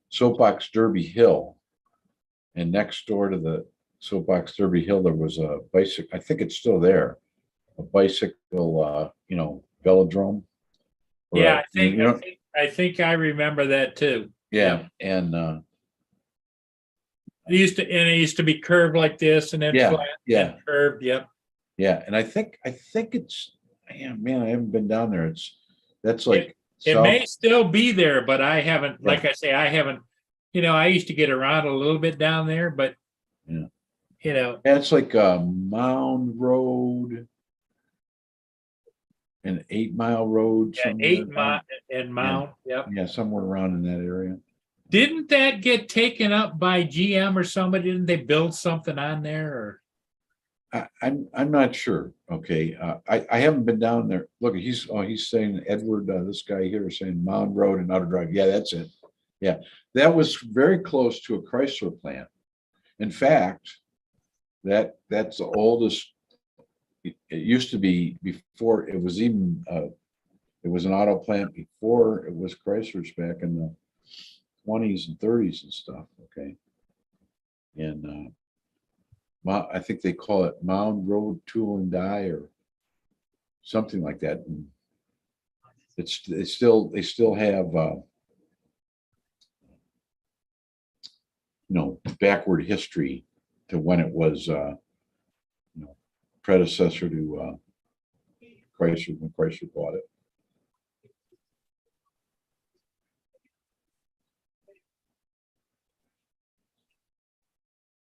Soapbox Derby Hill. And next door to the Soapbox Derby Hill, there was a bicycle. I think it's still there. A bicycle, velodrome. Yeah, I think I remember that too. Yeah, and it used to be curved like this and then flat. Yeah, and curved. Yep. Yeah, and I think it's. Man, I haven't been down there. That's like it may still be there, but I haven't. Yeah. Like I say, I haven't. I used to get around a little bit down there, but yeah, it's like Mound Road, an 8 Mile Road. Yeah, 8 Mile and Mound. Yep. Yeah, somewhere around in that area. Didn't that get taken up by GM or somebody? Didn't they build something on there? Or I'm not sure. Okay, I haven't been down there. Look, he's saying Edward. This guy here is saying Mound Road and Outer Drive. Yeah, that's it. Yeah, that was very close to a Chrysler plant. In fact, that's the oldest. It used to be before it was even. It was an auto plant before it was Chrysler's back in the 20s and 30s and stuff. Okay, and I think they call it Mound Road Tool and Die or something like that. And they still have. Backward history to when it was, predecessor to Chrysler when Chrysler bought it.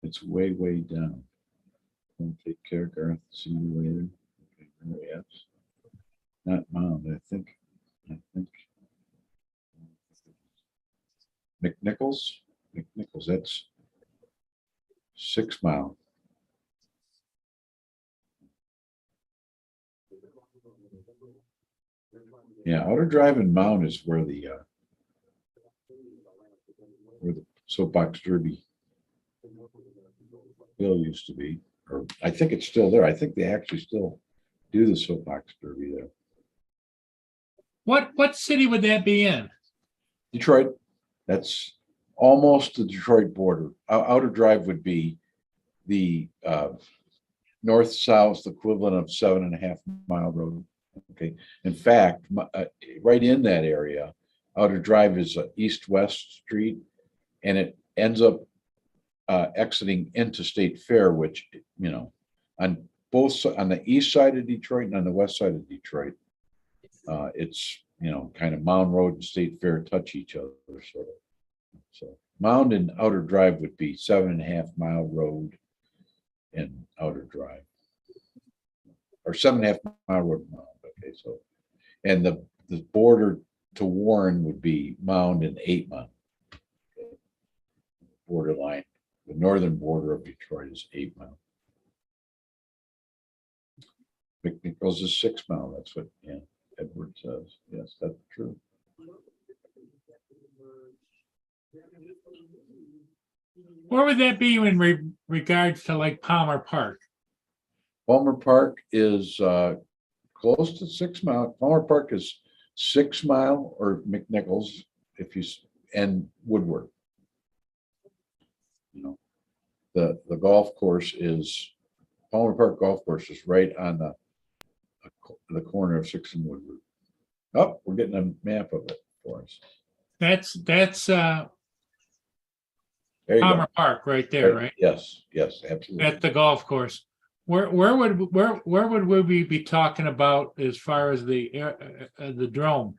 It's way down. Don't take care, Garth. See you later. Okay, yes. not Mound, I think. McNichols, that's 6 Mile. Yeah, Outer Drive and Mound is where the soapbox derby hill used to be, or I think it's still there. I think they actually still do the soapbox derby there. What city would that be in? Detroit, that's almost the Detroit border. Outer Drive would be the north-south equivalent of 7.5 mile road. Okay, in fact, right in that area, Outer Drive is a east-west street, and it ends up exiting into State Fair, which, you know, on the east side of Detroit and on the west side of Detroit, it's, you know, kind of Mound Road and State Fair touch each other, sort of. So Mound and Outer Drive would be 7.5 mile road and Outer Drive, or 7.5 mile road and Mound. Okay, so, and the border to Warren would be Mound and 8 Mile. Okay. Borderline, the northern border of Detroit is 8 Mile. McNichols is 6 Mile. That's what, yeah, Edward says. Yes, that's true. Where would that be in regards to like Palmer Park? Palmer Park is close to 6 Mile. Palmer Park is 6 Mile or McNichols, and Woodward. You know, the golf course is Palmer Park Golf Course is right on the corner of 6th and Woodward. Oh, we're getting a map of it for us. That's There you Palmer go. Park right there, right? Yes, absolutely. At the golf course. Where would we be talking about as far as the drone?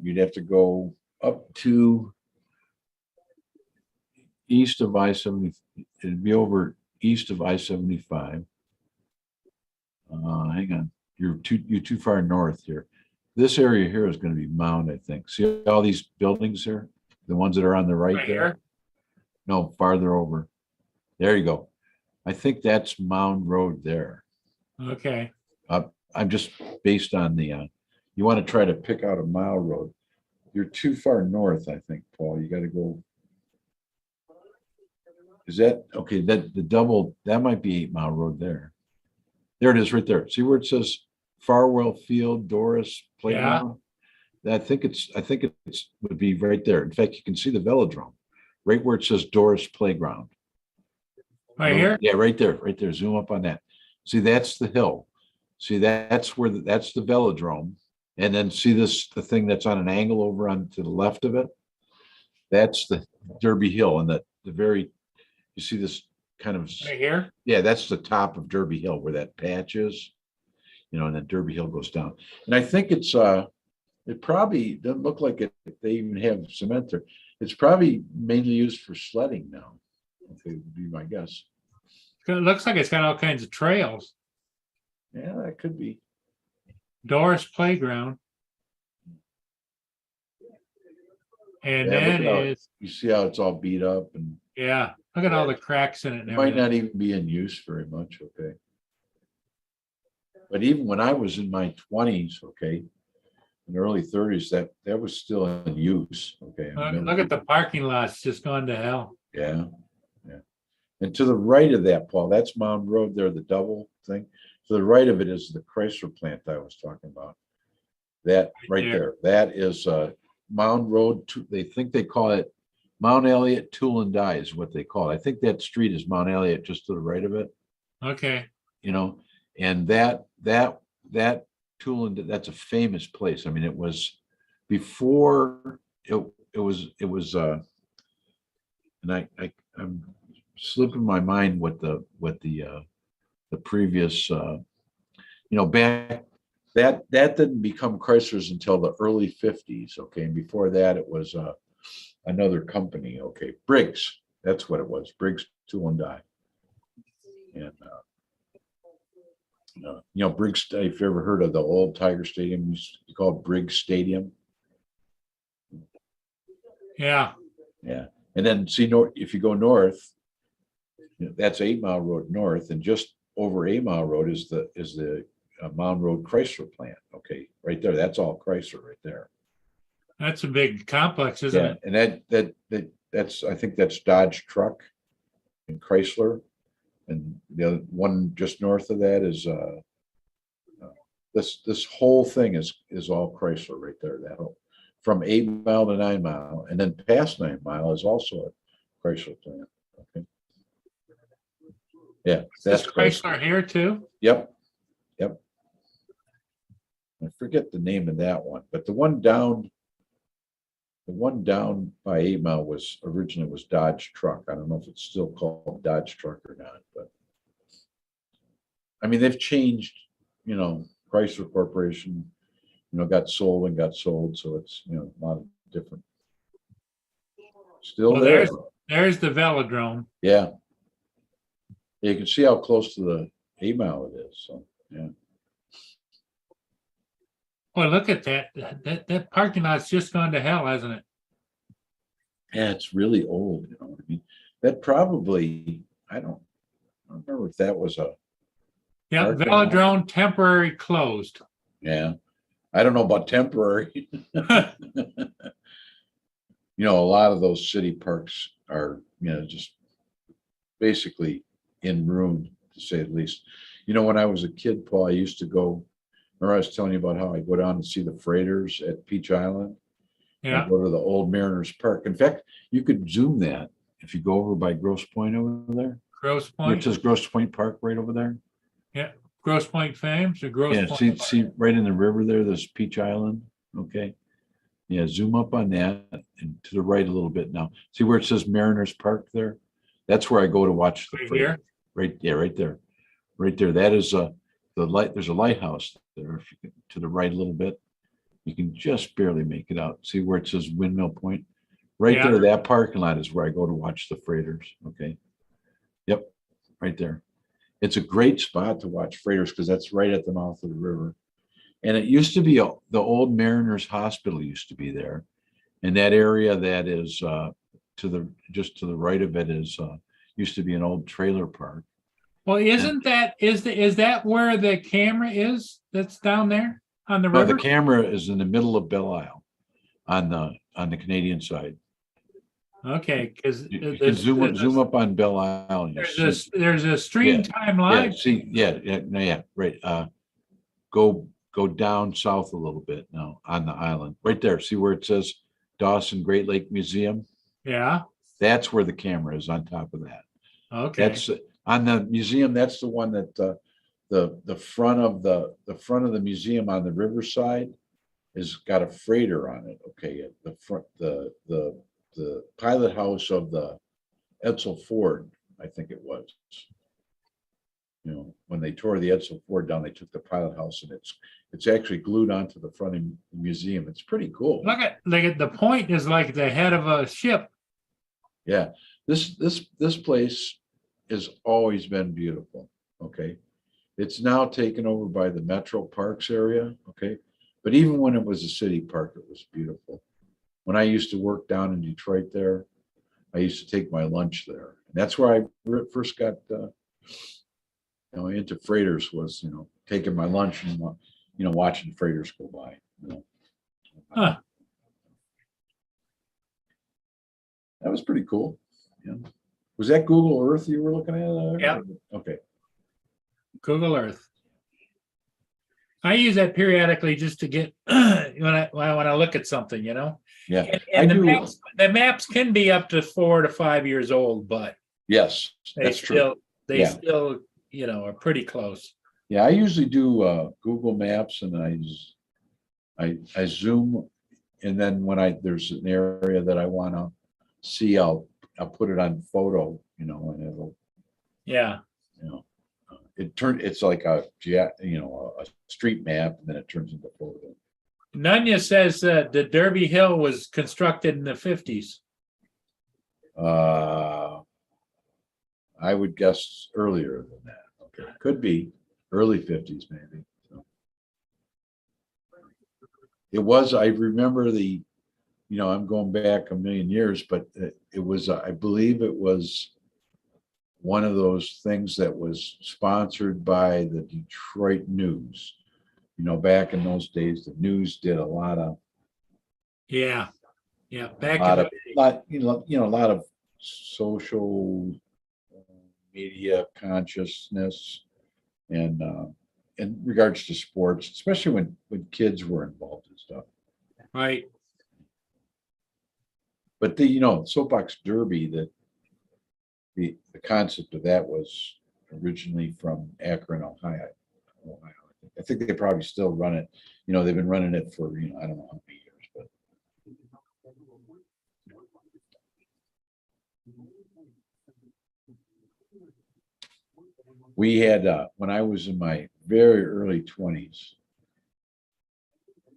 You'd have to go up to east of I-70. It'd be over east of I-75. Hang on, you're too far north here. This area here is going to be Mound, I think. See all these buildings here, the ones that are on the right Right there. here? No, farther over. There you go. I think that's Mound Road there. Okay. I'm just based on the. You want to try to pick out a mile road. You're too far north, I think, Paul. You got to go. Is that okay? That might be 8 Mile Road there. There it is, right there. See where it says Farwell Field, Doris Playground? I think it's would be right there. In fact, you can see the velodrome, right where it says Doris Playground. Right here? Yeah, right there. Zoom up on that. See, that's the hill. See, that's that's the velodrome. And then see the thing that's on an angle over on to the left of it? That's the Derby Hill, and you see this kind of, Right here? yeah, that's the top of Derby Hill where that patch is, you know, and then Derby Hill goes down. And I think it probably doesn't look like they even have cement there. It's probably mainly used for sledding now. Okay, would be my guess. It looks like it's got all kinds of trails. Yeah, that could be. Doris Playground. And Yeah, that look how is, You see how it's all beat up and yeah, look at all the cracks in it and it might everything. not even be in use very much, okay? But even when I was in my 20s, okay, in the early 30s, that was still in use, okay? Look at the parking lots just gone to hell. Yeah. And to the right of that, Paul, that's Mound Road there, the double thing. To the right of it is the Chrysler plant I was talking about. That right there, that is Mound Road. They think they call it Mount Elliott Tool and Die is what they call it. I think that street is Mount Elliott just to the right of it, Okay. you know, and that Tool and that's a famous place. I mean, it was before it was and I'm slipping my mind what the previous back that didn't become Chrysler's until the early 50s. Okay, and before that it was another company. Okay, Briggs, that's what it was. Briggs Tool and Die. And You know, Briggs, if you ever heard of the old Tiger Stadium, used to be called Briggs Stadium. Yeah, Yeah, and then see, if you go north, that's 8 Mile Road north, and just over 8 Mile Road is the Mound Road Chrysler plant. Okay, right there. That's all Chrysler right there. that's a big complex, isn't Yeah, it? and that's, I think that's Dodge Truck and Chrysler, and the other one just north of that is this whole thing is all Chrysler right there. That whole, from 8 Mile to 9 Mile, and then past 9 Mile is also a Chrysler plant. Okay. Yeah, This that's Chrysler here too? Yep. I forget the name of that one, but the one down by 8 Mile was originally was Dodge Truck. I don't know if it's still called Dodge Truck or not, but I mean, they've changed, you know, Chrysler Corporation, you know, got sold, so it's, you know, a lot of different. Still Well, there. there's the velodrome. Yeah. You can see how close to the 8 Mile it is, so, yeah. Boy, look at that. That parking lot's just gone to hell, hasn't it? Yeah, it's really old, you know what I mean? That probably, I don't remember if that was a, Yeah, Parking lot. velodrome temporary closed. yeah. I don't know about temporary. You know, a lot of those city parks are, you know, just basically in ruin, to say the least. You know, when I was a kid, Paul, I used to go, remember I was telling you about how I go down and see the freighters at Peach Island? I Yeah, go to the old Mariners Park. In fact, you could zoom that if you go over by Grosse Point over there. Gross Where it Point, says Grosse Point Park right over there. Gross Point Fames or Gross Yeah, Point? see right in the river there, there's Peach Island. Okay. Yeah, zoom up on that and to the right a little bit now. See where it says Mariners Park there? That's where I go to watch the Right freight. here? Right, yeah, right there. Right there. That is the light, there's a lighthouse there. If you get to the right a little bit, you can just barely make it out. See where it says Windmill Point? Right Yeah. there, that parking lot is where I go to watch the freighters. Okay. Yep, right there. It's a great spot to watch freighters because that's right at the mouth of the river. And it used to be the old Mariners Hospital used to be there. And that area that is just to the right of it is used to be an old trailer park. Well, isn't that, is that where the camera is that's down there on the No, the river? camera is in the middle of Belle Isle on the Canadian side. Okay, because You can zoom up on Belle Isle. And you'll see. there's a stream Yeah, time Yeah, live. see, yeah, right. Go down south a little bit now on the island, right there. See where it says Dawson Great Lake Museum? Yeah, That's where the camera is on top of that. okay. That's on the museum. That's the one that the front of the museum on the riverside has got a freighter on it. Okay, at the front, the pilot house of the Edsel Ford, I think it was. You know, when they tore the Edsel Ford down, they took the pilot house and it's actually glued onto the front of the museum. It's pretty cool. Look at the point is like the head of a ship. Yeah, this place has always been beautiful. Okay, it's now taken over by the Metro Parks area. Okay, but even when it was a city park, it was beautiful. When I used to work down in Detroit there, I used to take my lunch there. And that's where I first got into freighters, was, taking my lunch and, watching freighters go by. Huh. That was pretty cool. Yeah. Was that Google Earth you were looking at? Yeah. Okay. Google Earth. I use that periodically just to get when I look at something, Yeah. And I do. the maps can be up to 4 to 5 years old, but Yes, that's true. they Yeah. still, are pretty close. Yeah, I usually do Google Maps, and I zoom, and then when there's an area that I want to see, I'll put it on photo, and it'll, Yeah. it's like a street map, and then it turns into photo. Nunya says the Derby Hill was constructed in the 50s. I would guess earlier than that. Okay, could be. early 50s maybe. So. It was, I remember I'm going back a million years, but it was, I believe it was one of those things that was sponsored by the Detroit News. Back in those days, the news did a lot of Yeah. Back lot in of the, a lot of social media consciousness and in regards to sports, especially when kids were involved and stuff. right. But the soapbox derby, that the concept of that was originally from Akron, Ohio. I think they probably still run it. They've been running it for I don't know how many years, but we had when I was in my very early 20s.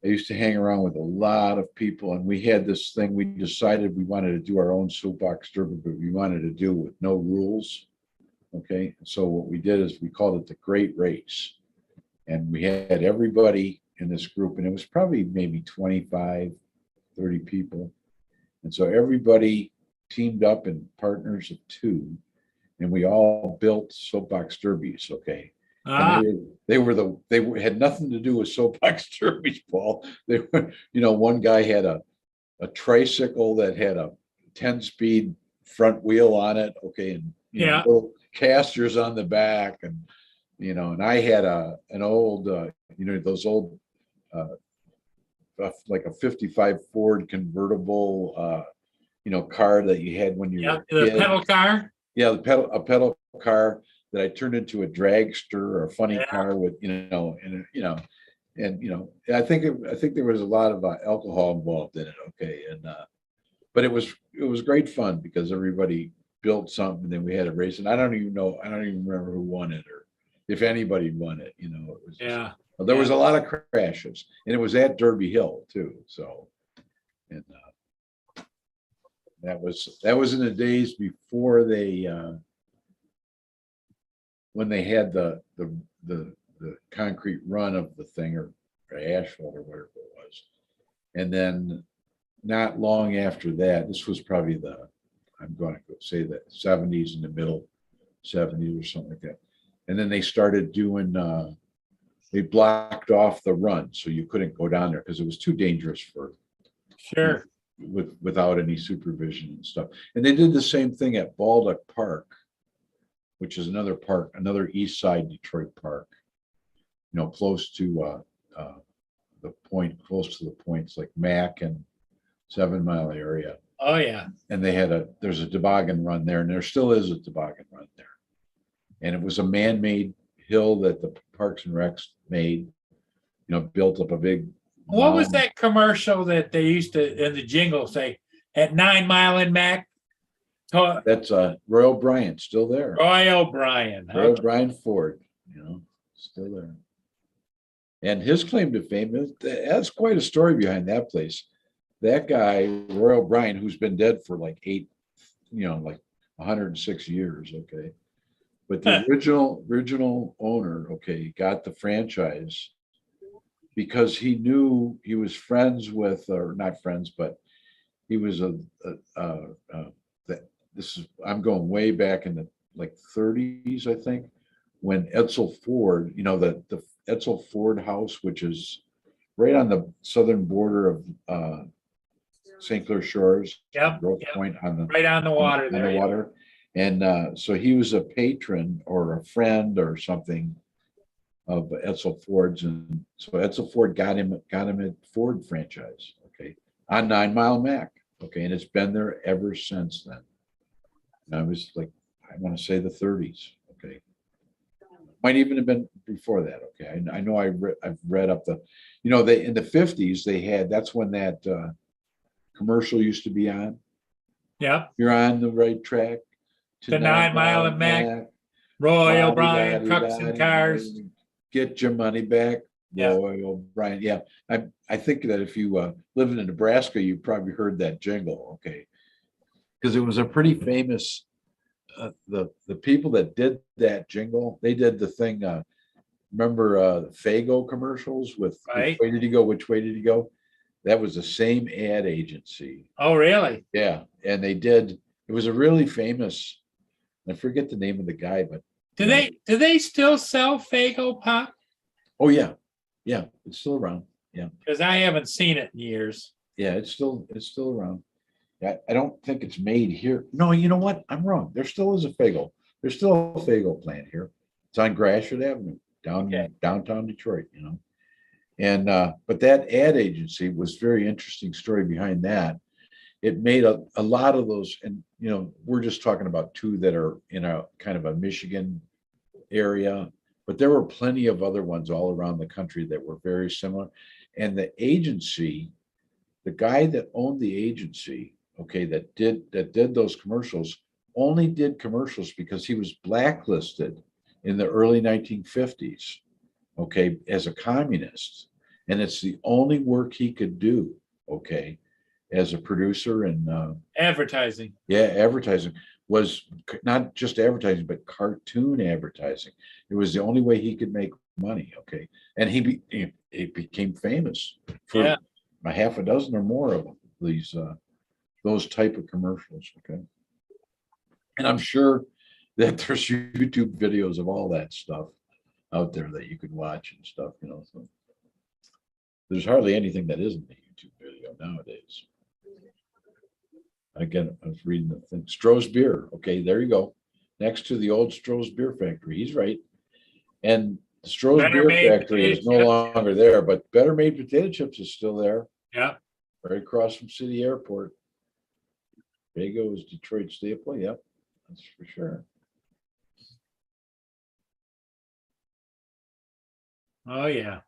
I used to hang around with a lot of people, and we had this thing. We decided we wanted to do our own soapbox derby, but we wanted to do it with no rules. Okay, so what we did is we called it the Great Race, and we had everybody in this group, and it was probably maybe 25, 30 people. And so everybody teamed up in partners of 2, and we all built soapbox derbies. Okay. And they had nothing to do with soapbox derbies, Paul. They were, one guy had a tricycle that had a 10-speed front wheel on it. Okay. And little casters on the back, and and I had an old those old like a 55 Ford convertible car that you had when you were a the kid. pedal car. Yeah, a pedal car that I turned into a dragster or a funny car with I think there was a lot of alcohol involved in it. Okay, and but it was great fun because everybody built something, and then we had a race, and I don't even remember who won it or if anybody won it. It was there was a lot of crashes, and it was at Derby Hill too. So, and that was in the days before they when they had the concrete run of the thing, or asphalt or whatever it was. And then not long after that, this was probably I'm going to say the 70s, in the middle 70s or something like that. And then they started doing, they blocked off the run, so you couldn't go down there because it was too dangerous for Sure. without any supervision and stuff. And they did the same thing at Baldock Park, which is another park, another East Side Detroit park, close to the points like Mac and 7 Mile area. Oh, yeah. And there's a toboggan run there, and there still is a toboggan run there. And it was a man-made hill that the Parks and Recs made, built up a big. What was that commercial that they used to, in the jingle, say, at 9 Mile and Mac? That's Roy O'Brien, still there. Roy O'Brien. Roy O'Brien Ford, still there. And his claim to fame that's quite a story behind that place. That guy, Roy O'Brien, who's been dead for like 106 years, okay. But the original owner, okay, got the franchise because he knew he was friends with, or not friends, but he was I'm going way back in the like 30s, I think, when Edsel Ford, the Edsel Ford house, which is right on the southern border of St. Clair Shores, Grove Point, right on the water. On the water. And so he was a patron or a friend or something of Edsel Ford's, and so Edsel Ford got him a Ford franchise, okay, on 9 Mile Mac, okay, and it's been there ever since then. And I was like, I want to say the 30s, okay, might even have been before that, okay. I know I've read up they in the 50s they had, that's when that commercial used to be on. Yep. You're on the right track. To 9 Mile and Mac. Roy O'Brien, trucks and cars. Get your money back. Roy O'Brien. Yeah. I think that if you live in Nebraska, you probably heard that jingle. Okay. Because it was a pretty famous, the people that did that jingle, they did the thing, remember the Fago commercials with Right. which way did he go? Which way did he go? That was the same ad agency. Oh, really? Yeah, and they did. It was a really famous. I forget the name of the guy, but Do they still sell Fago pop? oh yeah, it's still around. Because I haven't seen it in years. Yeah, it's still around. I don't think it's made here. No, you know what? I'm wrong. There still is a Fago. There's still a Fago plant here. It's on Gratiot Avenue, down Okay. downtown Detroit, you know. And but that ad agency was very interesting story behind that. It made a lot of those, and you know, we're just talking about two that are in a kind of a Michigan area, but there were plenty of other ones all around the country that were very similar. And the agency, the guy that owned the agency, okay, that did those commercials, only did commercials because he was blacklisted in the early 1950s, okay, as a communist. And it's the only work he could do, okay, as a producer and Advertising. advertising was not just advertising, but cartoon advertising. It was the only way he could make money, okay? And he became famous for a half a dozen or more of these those type of commercials, okay? And I'm sure that there's YouTube videos of all that stuff out there that you can watch and stuff, you know. So there's hardly anything that isn't a YouTube video nowadays. Again, I was reading the thing. Stroh's Beer. Okay, there you go. Next to the old Stroh's Beer Factory. He's right. And the Stroh's Better Beer Made Factory is Potato no Chips. longer there, but Better Made Potato Chips is still there, Yeah. right across from City Airport. Fago is Detroit staple. Yep, that's for sure. Oh, yeah.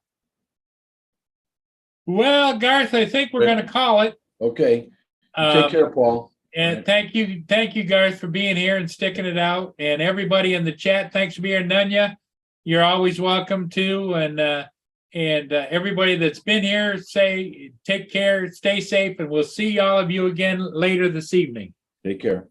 Well, Garth, I think we're gonna call it. Okay, you Um, take care, Paul. And thank you, Garth, for being here and sticking it out. And everybody in the chat, thanks for being here. Nunya, you're always welcome to. And everybody that's been here, take care, stay safe, and we'll see all of you again later this evening. Take care.